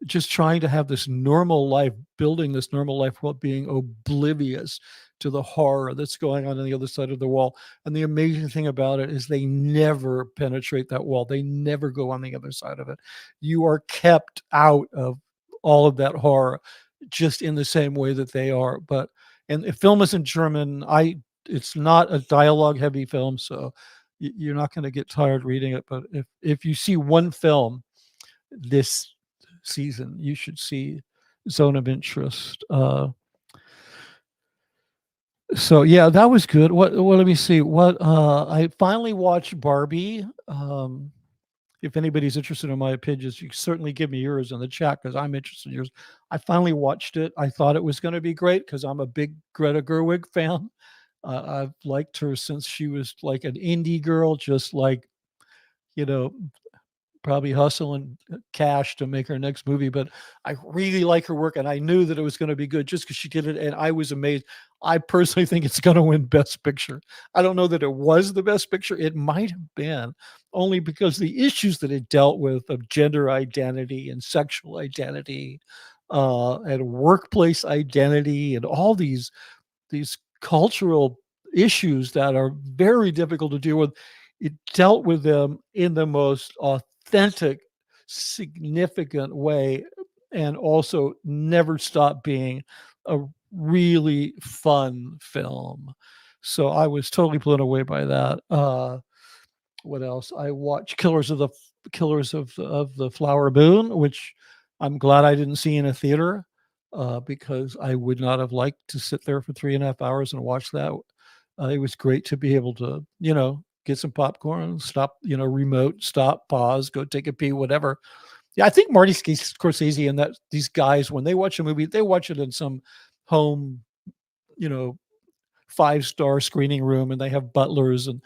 just trying to have this normal life, building this normal life while being oblivious to the horror that's going on the other side of the wall. And the amazing thing about it is they never penetrate that wall. They never go on the other side of it. You are kept out of all of that horror just in the same way that they are. But and the film is in German. It's not a dialogue heavy film, so you're not going to get tired reading it. But if you see one film this season, you should see Zone of Interest. So yeah, that was good. What let me see. What I finally watched Barbie. If anybody's interested in my opinions, you can certainly give me yours in the chat because I'm interested in yours. I finally watched it. I thought it was going to be great because I'm a big Greta Gerwig fan. I've liked her since she was like an indie girl, just like, you know, probably hustling cash to make her next movie, but I really like her work, and I knew that it was gonna be good just because she did it, and I was amazed. I personally think it's gonna win Best Picture. I don't know that it was the Best Picture. It might have been, only because the issues that it dealt with of gender identity and sexual identity, and workplace identity, and all these cultural issues that are very difficult to deal with. It dealt with them in the most authentic, significant way, and also never stopped being a really fun film. So I was totally blown away by that. What else? I watched Killers of the Flower Moon, which I'm glad I didn't see in a theater because I would not have liked to sit there for 3.5 hours and watch that. It was great to be able to, get some popcorn, stop, remote, stop, pause, go take a pee, whatever. Yeah, I think Marty Scorsese and that these guys, when they watch a movie, they watch it in some home, you know, 5-star screening room, and they have butlers, and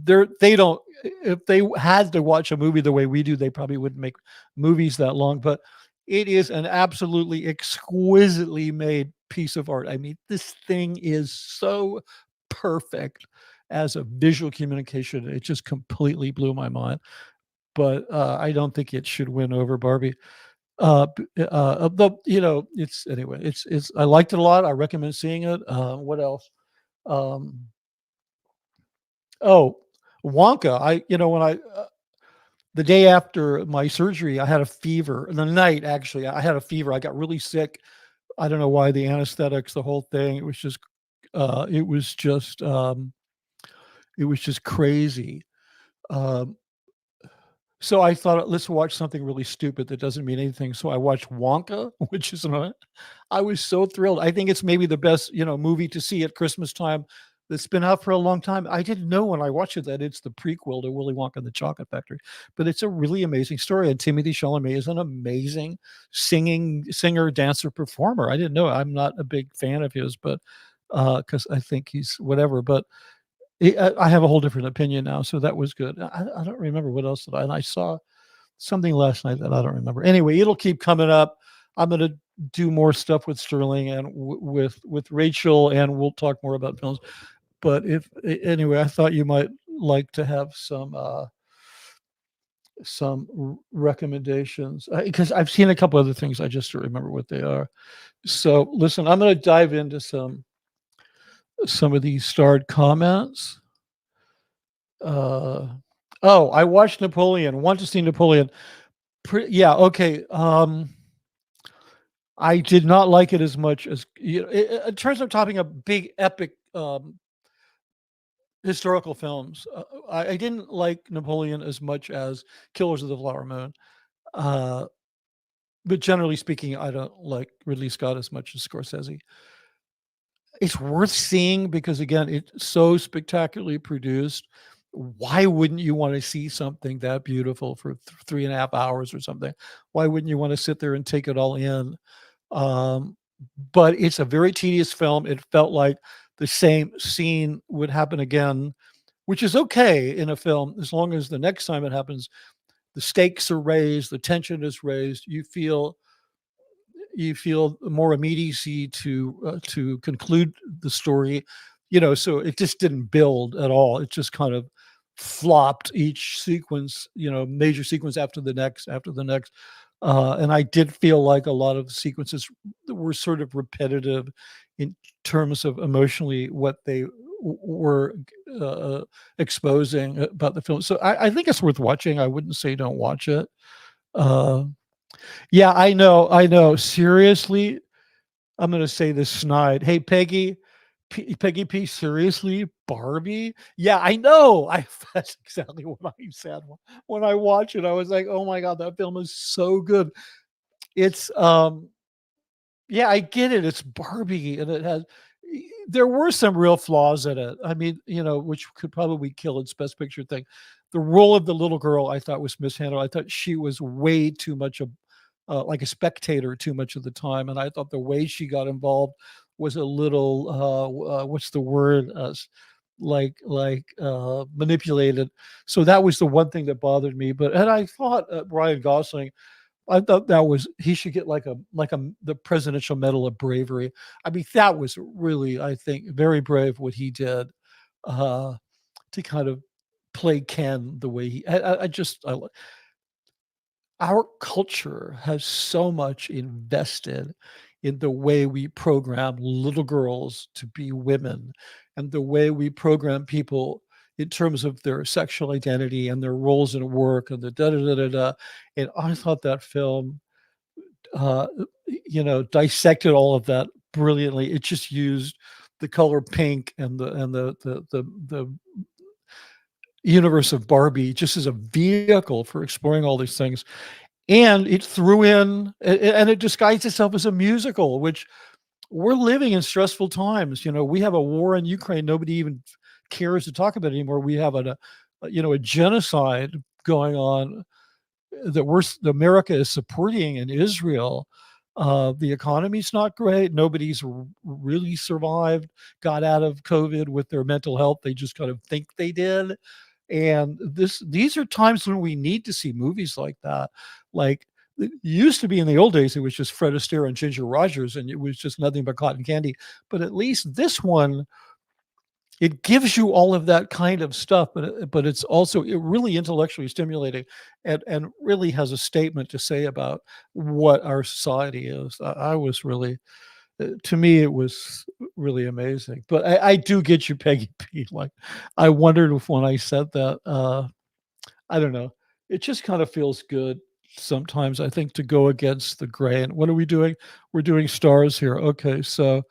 they don't, if they had to watch a movie the way we do, they probably wouldn't make movies that long. But it is an absolutely exquisitely made piece of art. I mean, this thing is so perfect as a visual communication. It just completely blew my mind. But I don't think it should win over Barbie. It's anyway. It's I liked it a lot. I recommend seeing it. What else? Um, oh, Wonka. When the day after my surgery, I had a fever. The night, actually, I had a fever. I got really sick. I don't know why, the anesthetics, the whole thing. Uh, it was just, um, it was just crazy. Um, So I thought, let's watch something really stupid that doesn't mean anything. So I watched Wonka, which is an I was so thrilled. I think it's maybe the best, movie to see at Christmas time that's been out for a long time. I didn't know when I watched it that it's the prequel to Willy Wonka and the Chocolate Factory, but it's a really amazing story. And Timothy Chalamet is an amazing singer, dancer, performer. I didn't know. I'm not a big fan of his, but because I think he's whatever. But I have a whole different opinion now, so that was good. I don't remember what else did and I saw something last night that I don't remember. Anyway, it'll keep coming up. I'm going to do more stuff with Sterling and with Rachel, and we'll talk more about films. But anyway, I thought you might like to have some recommendations because I've seen a couple other things. I just don't remember what they are. So listen, I'm going to dive into some of these starred comments. Oh, I watched Napoleon. Want to see Napoleon. Yeah, okay. I did not like it as much as in terms of topping up big epic historical films. I didn't like Napoleon as much as Killers of the Flower Moon. Uh, but generally speaking, I don't like Ridley Scott as much as Scorsese. It's worth seeing because again, it's so spectacularly produced. Why wouldn't you want to see something that beautiful for 3.5 hours or something? Why wouldn't you want to sit there and take it all in? Um, but it's a very tedious film. It felt like the same scene would happen again, which is okay in a film as long as the next time it happens, the stakes are raised, the tension is raised. You feel more immediacy to conclude the story, so it just didn't build at all. It just kind of flopped each sequence, major sequence after the next. And I did feel like a lot of sequences were sort of repetitive in terms of emotionally what they were exposing about the film. So I think it's worth watching. I wouldn't say don't watch it. Uh, yeah, I know, I know. Seriously, I'm gonna say this snide. Hey, Peggy P, seriously, Barbie? Yeah, I know. That's exactly what I said when I watched it. I was like, "Oh my god, that film is so good." It's yeah, I get it. It's Barbie, and there were some real flaws in it. I mean, which could probably kill its best picture thing. The role of the little girl I thought was mishandled. I thought she was way too much like a spectator too much of the time, and I thought the way she got involved was a little what's the word manipulated. So that was the one thing that bothered me. And I thought Ryan Gosling, I thought that was he should get the Presidential Medal of Bravery. I mean, that was really, I think, very brave what he did uh, to kind of play Ken the way he. Our culture has so much invested in the way we program little girls to be women and the way we program people in terms of their sexual identity and their roles in work and the da da da da da. And I thought that film, uh, dissected all of that brilliantly. It just used the color pink and the universe of Barbie just as a vehicle for exploring all these things. And it threw in, and it disguised itself as a musical, which we're living in stressful times. We have a war in Ukraine. Nobody even cares to talk about it anymore. We have a genocide going on that America is supporting in Israel. The economy's not great. Nobody's really survived, got out of COVID with their mental health. They just kind of think they did. And these are times when we need to see movies like that. Like it used to be in the old days, it was just Fred Astaire and Ginger Rogers, and it was just nothing but cotton candy. But at least this one, it gives you all of that kind of stuff, but it's also really intellectually stimulating, and really has a statement to say about what our society is. I was really, to me, it was really amazing. But I do get you, Peggy P. Like, I wondered if when I said that, I don't know, it just kind of feels good sometimes, I think, to go against the grain. What are we doing? We're doing stars here. Okay, so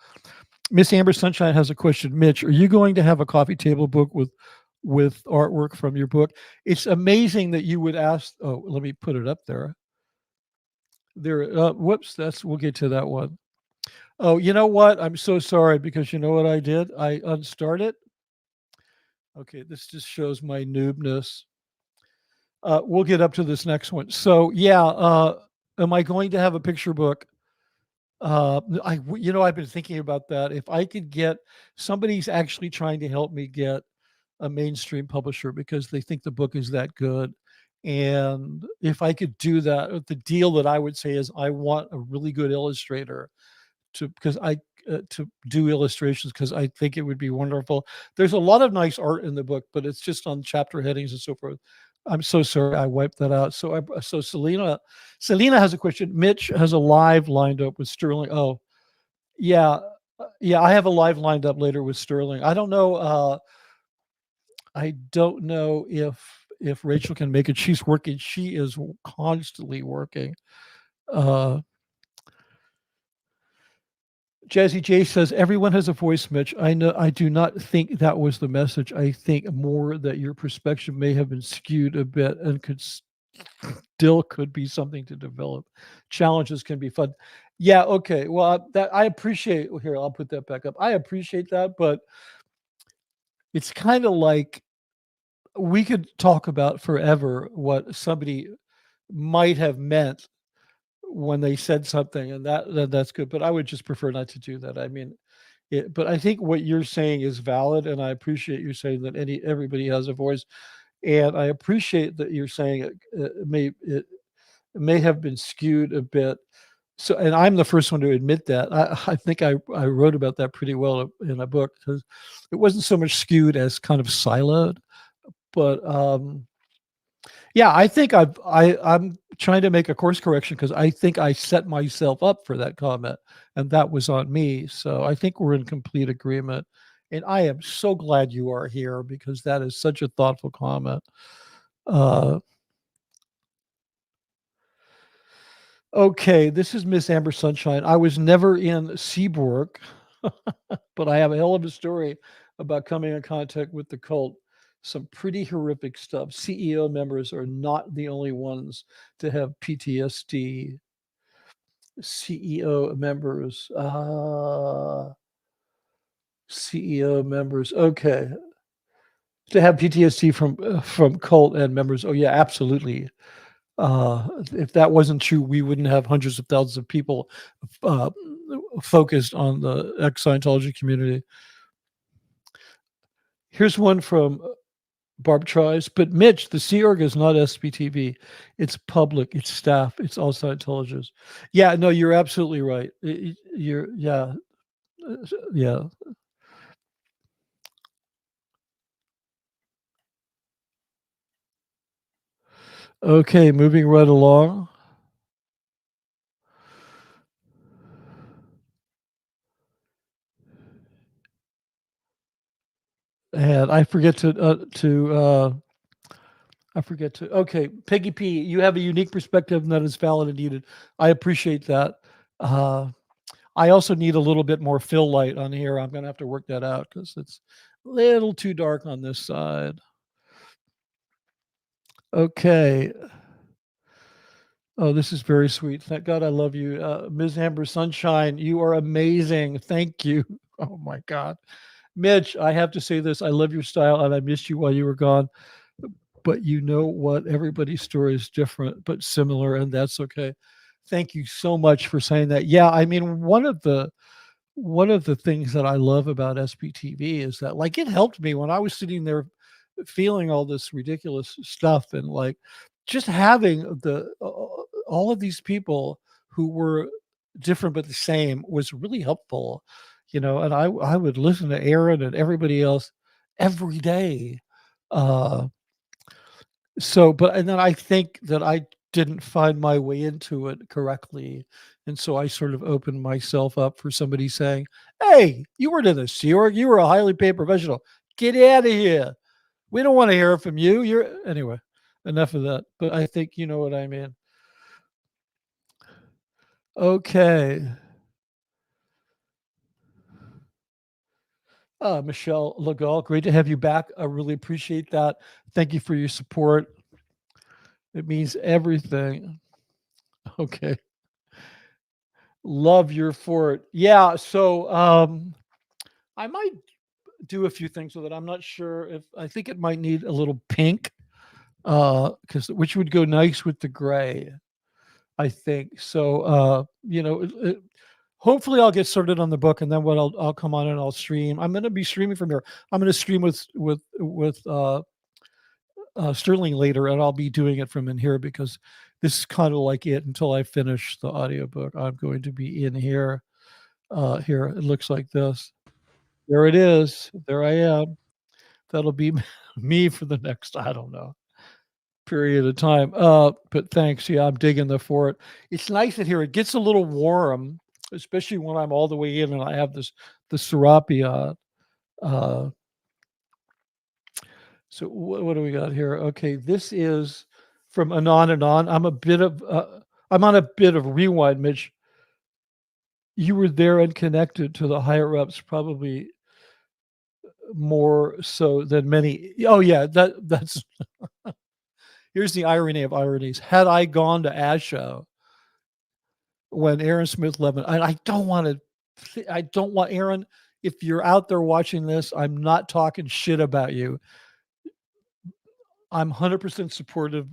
Miss Amber Sunshine has a question. Mitch, are you going to have a coffee table book with with artwork from your book. It's amazing that you would ask. Oh, let me put it up there. There. Whoops. We'll get to that one. Oh, you know what? I'm so sorry because you know what I did? I unstarted it. Okay, this just shows my noobness. We'll get up to this next one. So yeah, am I going to have a picture book? I've been thinking about that. If I could get somebody's actually trying to help me get a mainstream publisher because they think the book is that good. And if I could do that, the deal that I would say is I want a really good illustrator to do illustrations because I think it would be wonderful. There's a lot of nice art in the book, but it's just on chapter headings and so forth. I'm so sorry I wiped that out. So Selena has a question. Mitch has a live lined up with Sterling. Oh, yeah. Yeah, I have a live lined up later with Sterling. I don't know if Rachel can make it. She's working. She is constantly working. Uh Jazzy J says, everyone has a voice, Mitch. I know. I do not think that was the message. I think more that your perspective may have been skewed a bit and still could be something to develop. Challenges can be fun. Yeah. Okay. Well, that I appreciate. Here, I'll put that back up. I appreciate that, but it's kind of like we could talk about forever what somebody might have meant when they said something, and that's good. But I would just prefer not to do that. I mean, but I think what you're saying is valid, and I appreciate you saying that everybody has a voice, and I appreciate that you're saying it may have been skewed a bit. So, and I'm the first one to admit that. I think I wrote about that pretty well in a book because it wasn't so much skewed as kind of siloed, but yeah, I think I'm trying to make a course correction because I think I set myself up for that comment, and that was on me. So I think we're in complete agreement, and I am so glad you are here because that is such a thoughtful comment. Uh, okay, this is Miss Amber Sunshine. I was never in Seaborg, but I have a hell of a story about coming in contact with the cult. Some pretty horrific stuff. CEO members are not the only ones to have PTSD. CEO members. CEO members. Okay, to have PTSD from cult and members. Oh yeah, absolutely. If that wasn't true, we wouldn't have hundreds of thousands of people uh, focused on the ex Scientology community. Here's one from Barb tries, but Mitch, the Sea Org is not SPTV. It's public, it's staff, it's all Scientologists. Yeah, no, you're absolutely right. Yeah, yeah. Okay, moving right along. And I forget to okay, Peggy P, you have a unique perspective and that is valid and needed. I appreciate that. Uh, I also need a little bit more fill light on here. I'm gonna have to work that out because it's a little too dark on this side. Okay. Oh, this is very sweet. Thank God I love you. Ms. Amber Sunshine, you are amazing. Thank you. Oh my God. Mitch, I have to say this. I love your style and I missed you while you were gone. But you know what? Everybody's story is different but similar, and that's okay. Thank you so much for saying that. Yeah, I mean, one of the things that I love about SPTV is that like it helped me when I was sitting there feeling all this ridiculous stuff and like just having all of these people who were different but the same was really helpful, and I would listen to Aaron and everybody else every day. Uh but and then I think that I didn't find my way into it correctly. And so I sort of opened myself up for somebody saying, "Hey, you weren't in the Sea Org. You were a highly paid professional. Get out of here. We don't want to hear from you. You're" anyway, enough of that. But I think you know what I mean. Okay. Michelle Legault, great to have you back. I really appreciate that. Thank you for your support. It means everything. Okay. Love your fort. Yeah. So I might do a few things with it. I'm not sure if I think it might need a little pink, because which would go nice with the gray, I think. So hopefully I'll get started on the book, and then what I'll come on and I'll stream. I'm going to be streaming from here. I'm going to stream with Sterling later, and I'll be doing it from in here because this is kind of like it until I finish the audiobook. I'm going to be in here. Here it looks like this. There it is. There I am. That'll be me for the next, I don't know, period of time. But thanks. Yeah, I'm digging the fort. It's nice in here. It gets a little warm, especially when I'm all the way in and I have the serape on. So what do we got here? Okay, this is from Anon and On. I'm on a bit of rewind, Mitch. You were there and connected to the higher ups, probably more so than many. Oh yeah, that's here's the irony of ironies. Had I gone to ASHA when Aaron Smith Levin, and I don't want Aaron, if you're out there watching this, I'm not talking shit about you. I'm 100% supportive,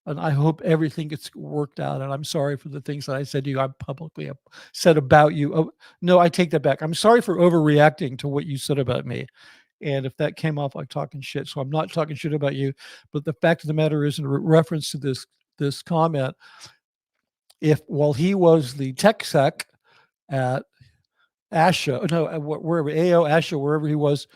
and I hope everything gets worked out. And I'm sorry for the things that I said to you. I publicly said about you. Oh, no, I take that back. I'm sorry for overreacting to what you said about me. And if that came off like talking shit, so I'm not talking shit about you. But the fact of the matter is, in reference to this comment, if while he was the tech sec at ASHA, no, wherever AO ASHA, wherever he was,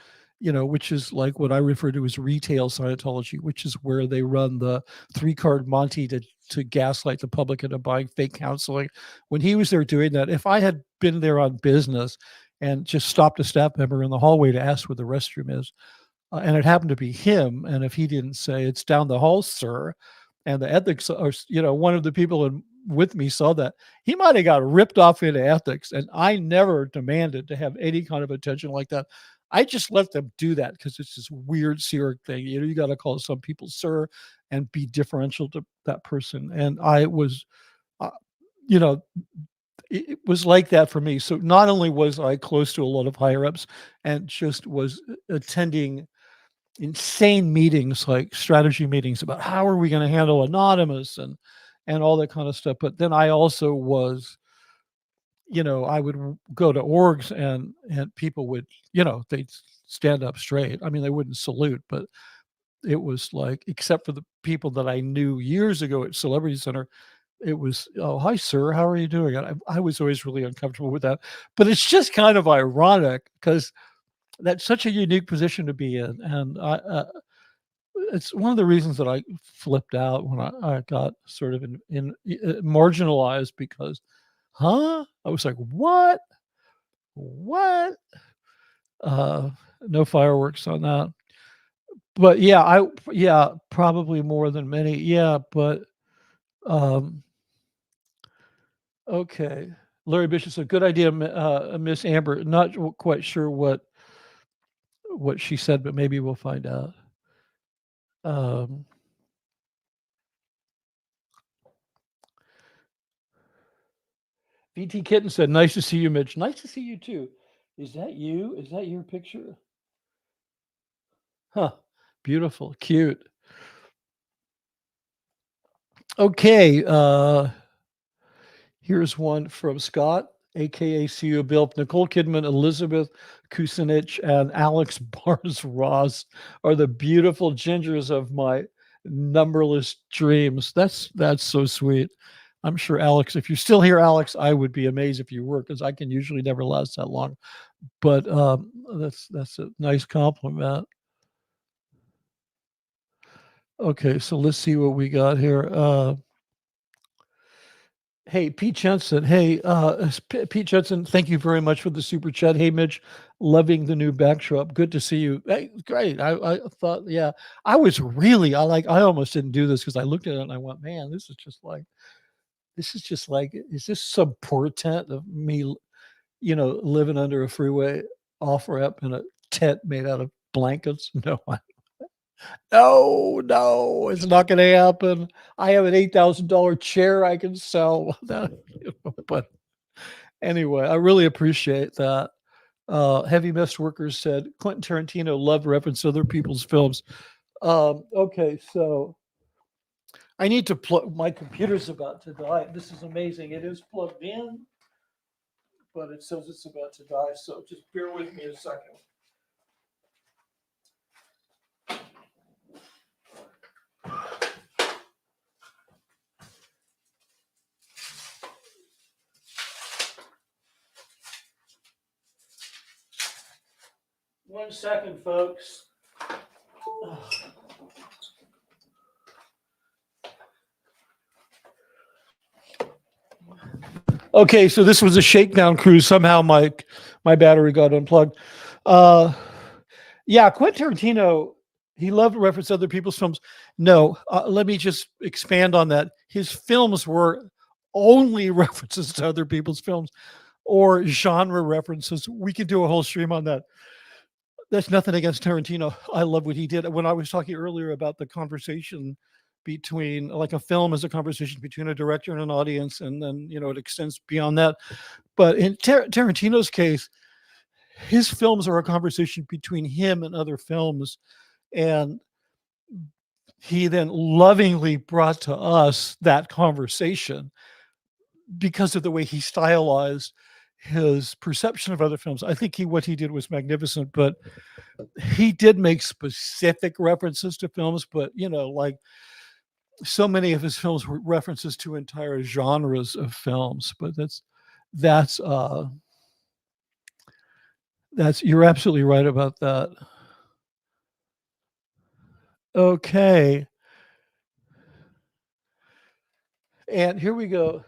which is like what I refer to as retail Scientology, which is where they run the 3-card Monty to gaslight the public into buying fake counseling. When he was there doing that, if I had been there on business and just stopped a staff member in the hallway to ask where the restroom is, and it happened to be him, and if he didn't say it's down the hall, sir, and the ethics, or one of the people with me saw that, he might have got ripped off into ethics, and I never demanded to have any kind of attention like that. I just let them do that because it's this weird Syriac thing. You got to call some people sir and be differential to that person. And I was, you know, it was like that for me. So not only was I close to a lot of higher ups and just was attending insane meetings, like strategy meetings about how are we going to handle anonymous and all that kind of stuff. But then I also was, I would go to orgs and people would, they'd stand up straight. I mean, they wouldn't salute, but it was like, except for the people that I knew years ago at Celebrity Center, it was, oh, hi, sir, how are you doing? And I was always really uncomfortable with that. But it's just kind of ironic because that's such a unique position to be in. And it's one of the reasons that I flipped out when I got sort of in marginalized because, I was like, what? What? No fireworks on that. But yeah, probably more than many. Yeah, but okay. Larry Bishop said, good idea, Miss Amber. Not quite sure what she said, but maybe we'll find out. VT Kitten said, nice to see you, Mitch. Nice to see you too. Is that you? Is that your picture? Huh. Beautiful. Cute. Okay. Here's one from Scott, aka CEO Bill. Nicole Kidman, Elizabeth Kucinich, and Alex Bars Ross are the beautiful gingers of my numberless dreams. That's so sweet. I'm sure Alex, if you're still here, Alex, I would be amazed if you were, because I can usually never last that long. But that's a nice compliment. Okay, so let's see what we got here. Hey, Pete Jensen. Hey, Pete Jensen, thank you very much for the super chat. Hey, Mitch, loving the new backdrop. Good to see you. Hey, great. I thought, yeah, I almost didn't do this because I looked at it and I went, man, this is just like, is this some portent of me, living under a freeway off ramp in a tent made out of blankets. No, no, it's not going to happen. I have an $8,000 chair I can sell. But anyway, I really appreciate that. Heavy Mist Workers said Quentin Tarantino loved reference to other people's films. Okay, so I need to plug. My computer's about to die. This is amazing. It is plugged in, but it says it's about to die. So just bear with me a second. One second, folks. Okay, so this was a shakedown cruise. Somehow my battery got unplugged. Yeah, Quentin Tarantino, he loved to reference other people's films. No, let me just expand on that. His films were only references to other people's films or genre references. We could do a whole stream on that. That's nothing against Tarantino. I love what he did. When I was talking earlier about the conversation between, like, a film is a conversation between a director and an audience, and then it extends beyond that. But in Tarantino's case, his films are a conversation between him and other films, and he then lovingly brought to us that conversation because of the way he stylized his perception of other films. I think what he did was magnificent, but he did make specific references to films, but like so many of his films were references to entire genres of films. But that's you're absolutely right about that. Okay. And here we go.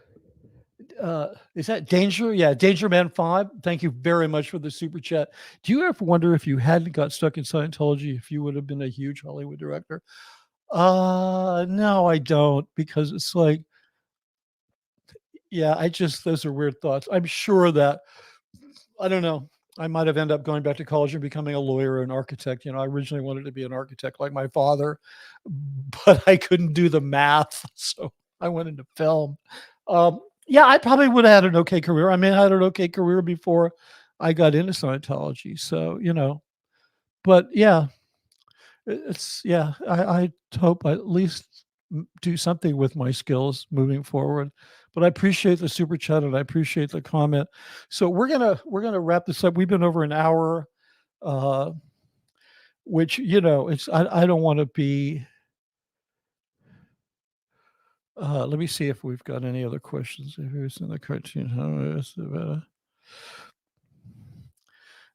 Is that Danger? Yeah, Danger Man 5. Thank you very much for the super chat. Do you ever wonder if you hadn't got stuck in Scientology, if you would have been a huge Hollywood director? No, I don't, because it's like, yeah, those are weird thoughts. I'm sure that, I don't know, I might have ended up going back to college and becoming a lawyer or an architect. I originally wanted to be an architect like my father, but I couldn't do the math. So I went into film. Yeah, I probably would have had an okay career. I mean, I had an okay career before I got into Scientology. So, but yeah, I hope I at least do something with my skills moving forward. But I appreciate the super chat and I appreciate the comment. So we're gonna wrap this up. We've been over an hour, which it's I don't want to be. Let me see if we've got any other questions. Here's in the cartoon.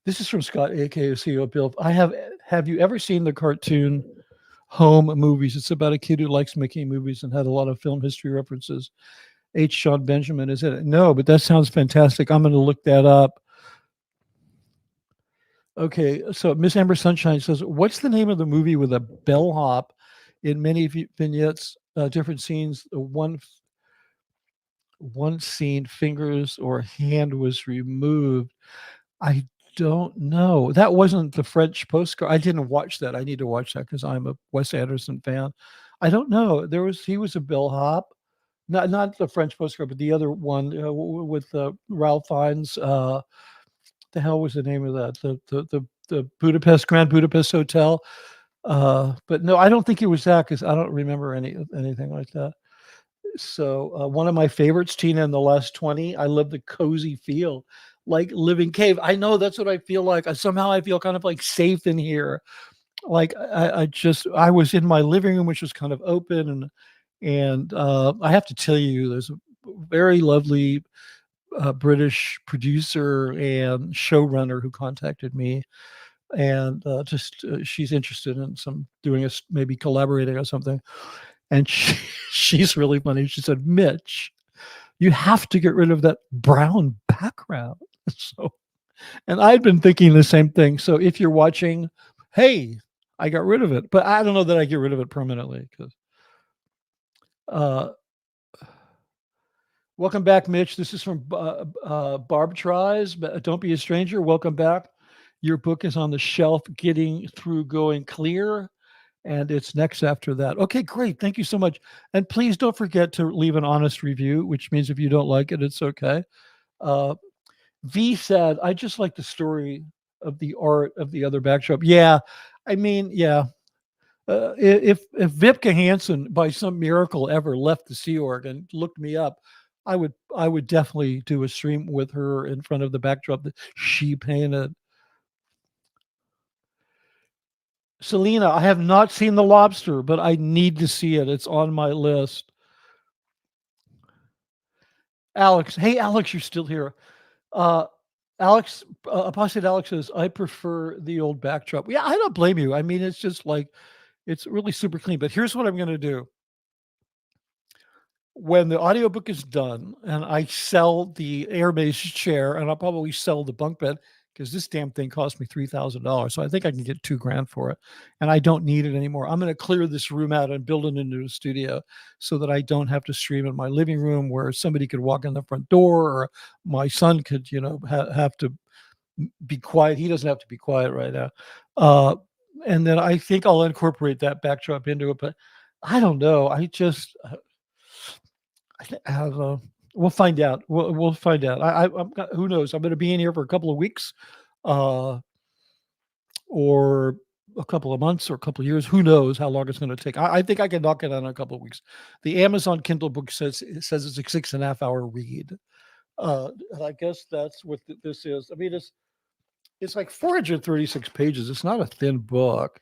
This is from Scott, aka CEO Bill. Have you ever seen the cartoon Home Movies? It's about a kid who likes making movies and had a lot of film history references. H. Sean Benjamin is in it. No, but that sounds fantastic. I'm going to look that up. Okay, so Miss Amber Sunshine says, what's the name of the movie with a bellhop in many vignettes, different scenes? One scene, fingers or hand was removed. I don't know. That wasn't the French postcard. I didn't watch that. I need to watch that because I'm a Wes Anderson fan. I don't know. He was a bellhop, not the French postcard, but the other one with Ralph Fiennes. The hell was the name of that? The Grand Budapest Hotel. But no, I don't think it was that because I don't remember anything like that. So one of my favorites, Tina, in the last 20. I love the cozy feel, like living cave. I know that's what I feel like. Somehow I feel kind of like safe in here. Like I was in my living room, which was kind of open, and I have to tell you, there's a very lovely British producer and showrunner who contacted me, and she's interested in doing maybe collaborating or something. And she's really funny. She said, Mitch, you have to get rid of that brown background. So, and I'd been thinking the same thing. So if you're watching, hey, I got rid of it, but I don't know that I get rid of it permanently because. Welcome back, Mitch. This is from Barb Tries. Don't be a stranger. Welcome back. Your book is on the shelf, Getting Through Going Clear, and it's next after that. Okay, great. Thank you so much. And please don't forget to leave an honest review, which means if you don't like it, it's okay. Uh, V said, I just like the story of the art of the other backdrop. Yeah, I mean, yeah. If Vipka Hansen by some miracle ever left the Sea Org and looked me up, I would definitely do a stream with her in front of the backdrop that she painted. Selena, I have not seen The Lobster, but I need to see it. It's on my list. Alex, hey Alex, you're still here. Uh, Alex, Apostate Alex says, I prefer the old backdrop. Yeah, I don't blame you. I mean, it's just like, it's really super clean. But here's what I'm going to do. When the audiobook is done and I sell the Airbase chair, and I'll probably sell the bunk bed because this damn thing cost me $3,000. So I think I can get $2,000 for it. And I don't need it anymore. I'm going to clear this room out and build it into a studio so that I don't have to stream in my living room where somebody could walk in the front door, or my son could, have to be quiet. He doesn't have to be quiet right now. And then I think I'll incorporate that backdrop into it. But I don't know. I have we'll find out. We'll find out. Who knows? I'm going to be in here for a couple of weeks, or a couple of months, or a couple of years. Who knows how long it's going to take? I think I can knock it out in a couple of weeks. The Amazon Kindle book says it's a 6.5 hour read. And I guess that's what this is. I mean, it's like 436 pages. It's not a thin book,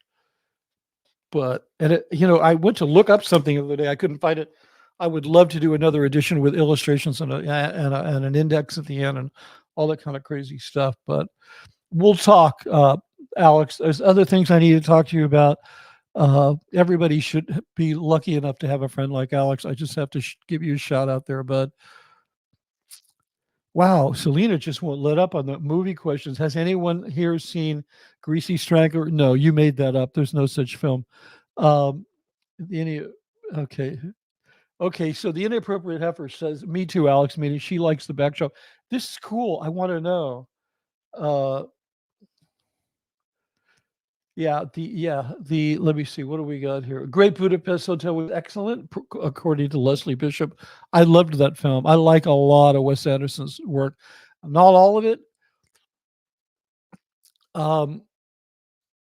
but I went to look up something the other day. I couldn't find it. I would love to do another edition with illustrations and an index at the end and all that kind of crazy stuff. But we'll talk, Alex. There's other things I need to talk to you about. Everybody should be lucky enough to have a friend like Alex. I just have to give you a shout out there, bud. Wow, Selena just won't let up on the movie questions. Has anyone here seen Greasy Strangler? No, you made that up. There's no such film. Okay. Okay, so the inappropriate heifer says, "Me too, Alex." Meaning she likes the backdrop. This is cool. I want to know. Let me see. What do we got here? Great Budapest Hotel was excellent, according to Leslie Bishop. I loved that film. I like a lot of Wes Anderson's work. Not all of it.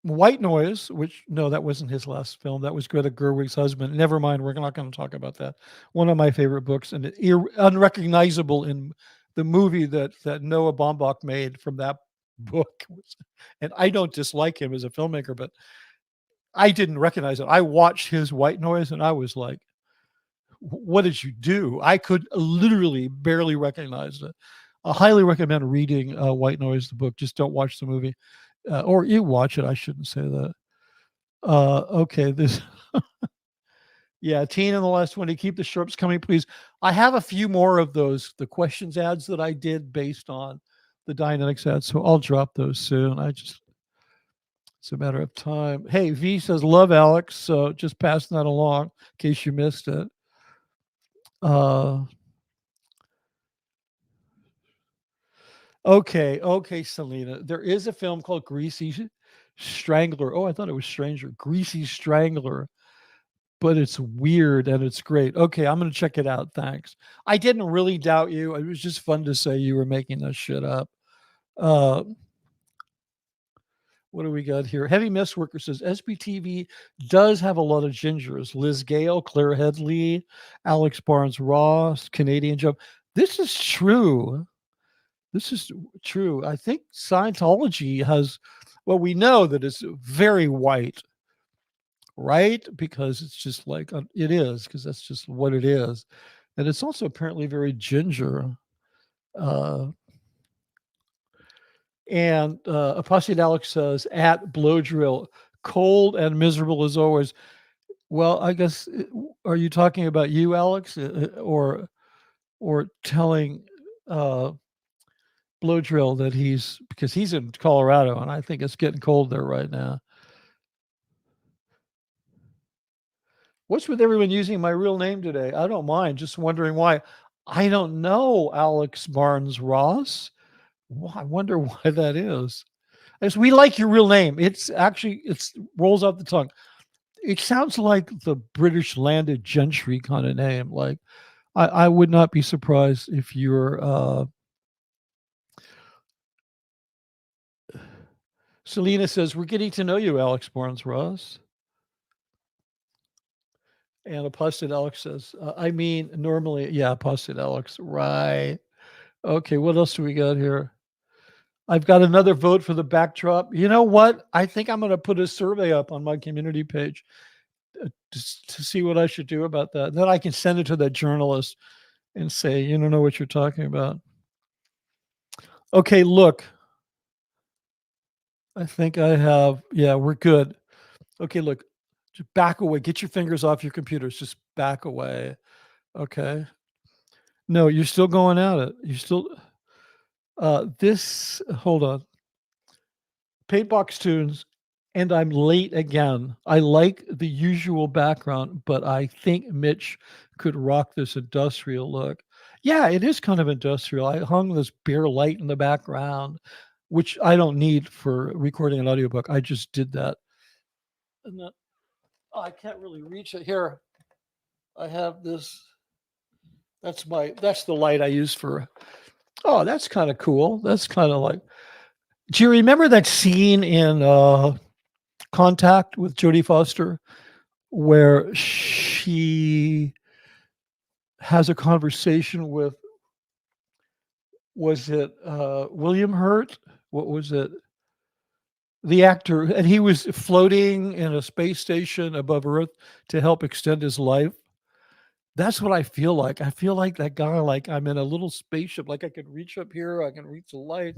White Noise, that wasn't his last film. That was Greta Gerwig's husband. Never mind. We're not going to talk about that. One of my favorite books, and unrecognizable in the movie that Noah Baumbach made from that book. And I don't dislike him as a filmmaker, but I didn't recognize it. I watched his White Noise and I was like, what did you do? I could literally barely recognize it. I highly recommend reading White Noise, the book. Just don't watch the movie. Or you watch it. I shouldn't say that. Okay, this. Yeah, Teen in the last 20. Keep the sharps coming, please. I have a few more of those, the questions ads that I did based on the Dynetics ads, so I'll drop those soon. It's a matter of time. Hey, V says, love Alex. So just passing that along in case you missed it. Okay, Selena. There is a film called Greasy Strangler. Oh, I thought it was Stranger. Greasy Strangler. But it's weird and it's great. Okay, I'm going to check it out. Thanks. I didn't really doubt you. It was just fun to say you were making that shit up. What do we got here? Heavy Mess Worker says SBTV does have a lot of gingers. Liz Gale, Claire Headley, Alex Barnes Ross, Canadian Joe. This is true. I think Scientology has, well, we know that it's very white, right? Because it's just like, it is, because that's just what it is. And it's also apparently very ginger. And Apostate Alex says, at Blow Drill, cold and miserable as always. Well, I guess, are you talking about you, Alex, or telling Blow Drill that because he's in Colorado and I think it's getting cold there right now. What's with everyone using my real name today? I don't mind. Just wondering why. I don't know, Alex Barnes Ross. I wonder why that is. As we like your real name. It's actually rolls off the tongue. It sounds like the British landed gentry kind of name. Like I would not be surprised if you're Selena says, we're getting to know you, Alex Barnes Ross. And Apostate Alex says, I mean, normally, yeah, Apostate Alex, right. Okay, what else do we got here? I've got another vote for the backdrop. You know what? I think I'm going to put a survey up on my community page to see what I should do about that. And then I can send it to that journalist and say, you don't know what you're talking about. Okay, look. I think I have, yeah, we're good. Okay, look, just back away. Get your fingers off your computers. Just back away. Okay. No, you're still going at it. You're still, hold on. Paintbox Tunes, and I'm late again. I like the usual background, but I think Mitch could rock this industrial look. Yeah, it is kind of industrial. I hung this bare light in the background, which I don't need for recording an audiobook. I just did that. And that, oh, I can't really reach it here. I have this. That's the light I use for. Oh, that's kind of cool. That's kind of like. Do you remember that scene in Contact with Jodie Foster, where she has a conversation with, was it William Hurt? What was it? The actor, and he was floating in a space station above Earth to help extend his life. That's what I feel like. I feel like that guy, like I'm in a little spaceship, like I can reach up here, I can reach the light.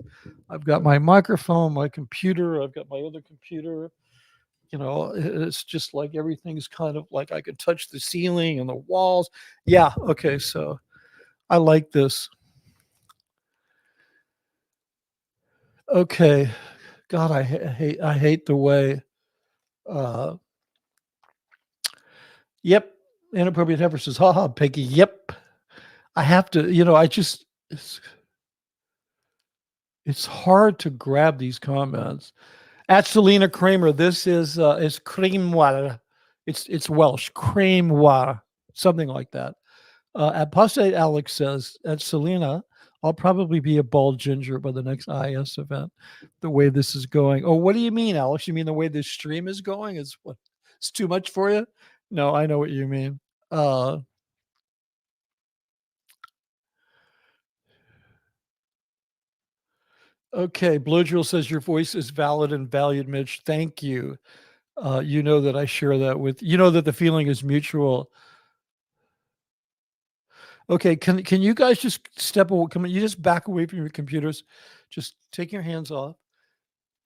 I've got my microphone, my computer, I've got my other computer. You know, it's just like everything's kind of like I could touch the ceiling and the walls. Yeah, okay, so I like this. Okay. God, I hate the way yep. Inappropriate heifer says, haha, Peggy, yep. I have to, it's hard to grab these comments. At Selena Kramer, this is Cremoire. It's Welsh, Cremoire, something like that. Apostate Alex says, at Selena, I'll probably be a bald ginger by the next IS event. The way this is going. Oh, what do you mean, Alex? You mean the way this stream is going is what? It's too much for you? No, I know what you mean. Okay, Blowdrill says your voice is valid and valued, Mitch. Thank you. You know that I share that with you know that the feeling is mutual. Okay, can you guys just step away? Come on, you just back away from your computers. Just take your hands off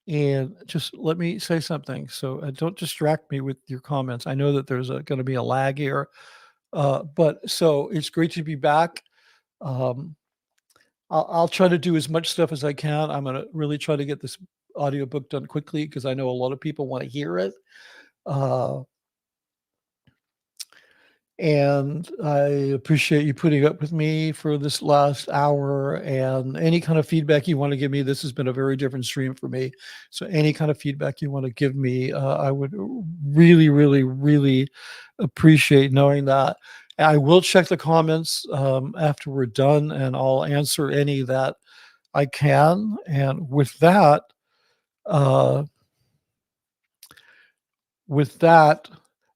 and just let me say something. So don't distract me with your comments. I know that there's going to be a lag here, but so it's great to be back. I'll try to do as much stuff as I can. I'm going to really try to get this audiobook done quickly because I know a lot of people want to hear it. And I appreciate you putting up with me for this last hour, and any kind of feedback you want to give me. This has been a very different stream for me. So any kind of feedback you want to give me, I would really, really, really appreciate knowing that. I will check the comments after we're done, and I'll answer any that I can. And with that,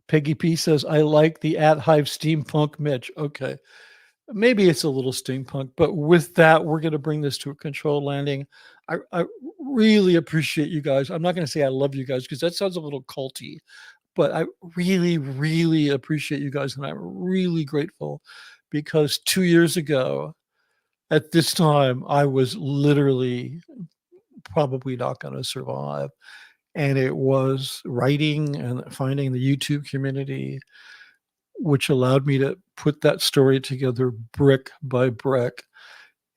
Peggy P says, I like the @Hive steampunk Mitch. Okay. Maybe it's a little steampunk, but with that, we're going to bring this to a controlled landing. I really appreciate you guys. I'm not going to say I love you guys because that sounds a little culty, but I really, really appreciate you guys. And I'm really grateful because 2 years ago at this time, I was literally probably not going to survive. And it was writing and finding the YouTube community, which allowed me to put that story together brick by brick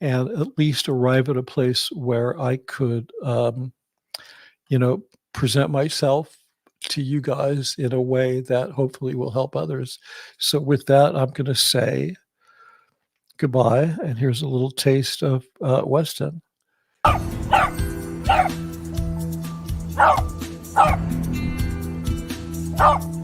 and at least arrive at a place where I could, present myself to you guys in a way that hopefully will help others. So with that, I'm going to say goodbye. And here's a little taste of Weston. Oh!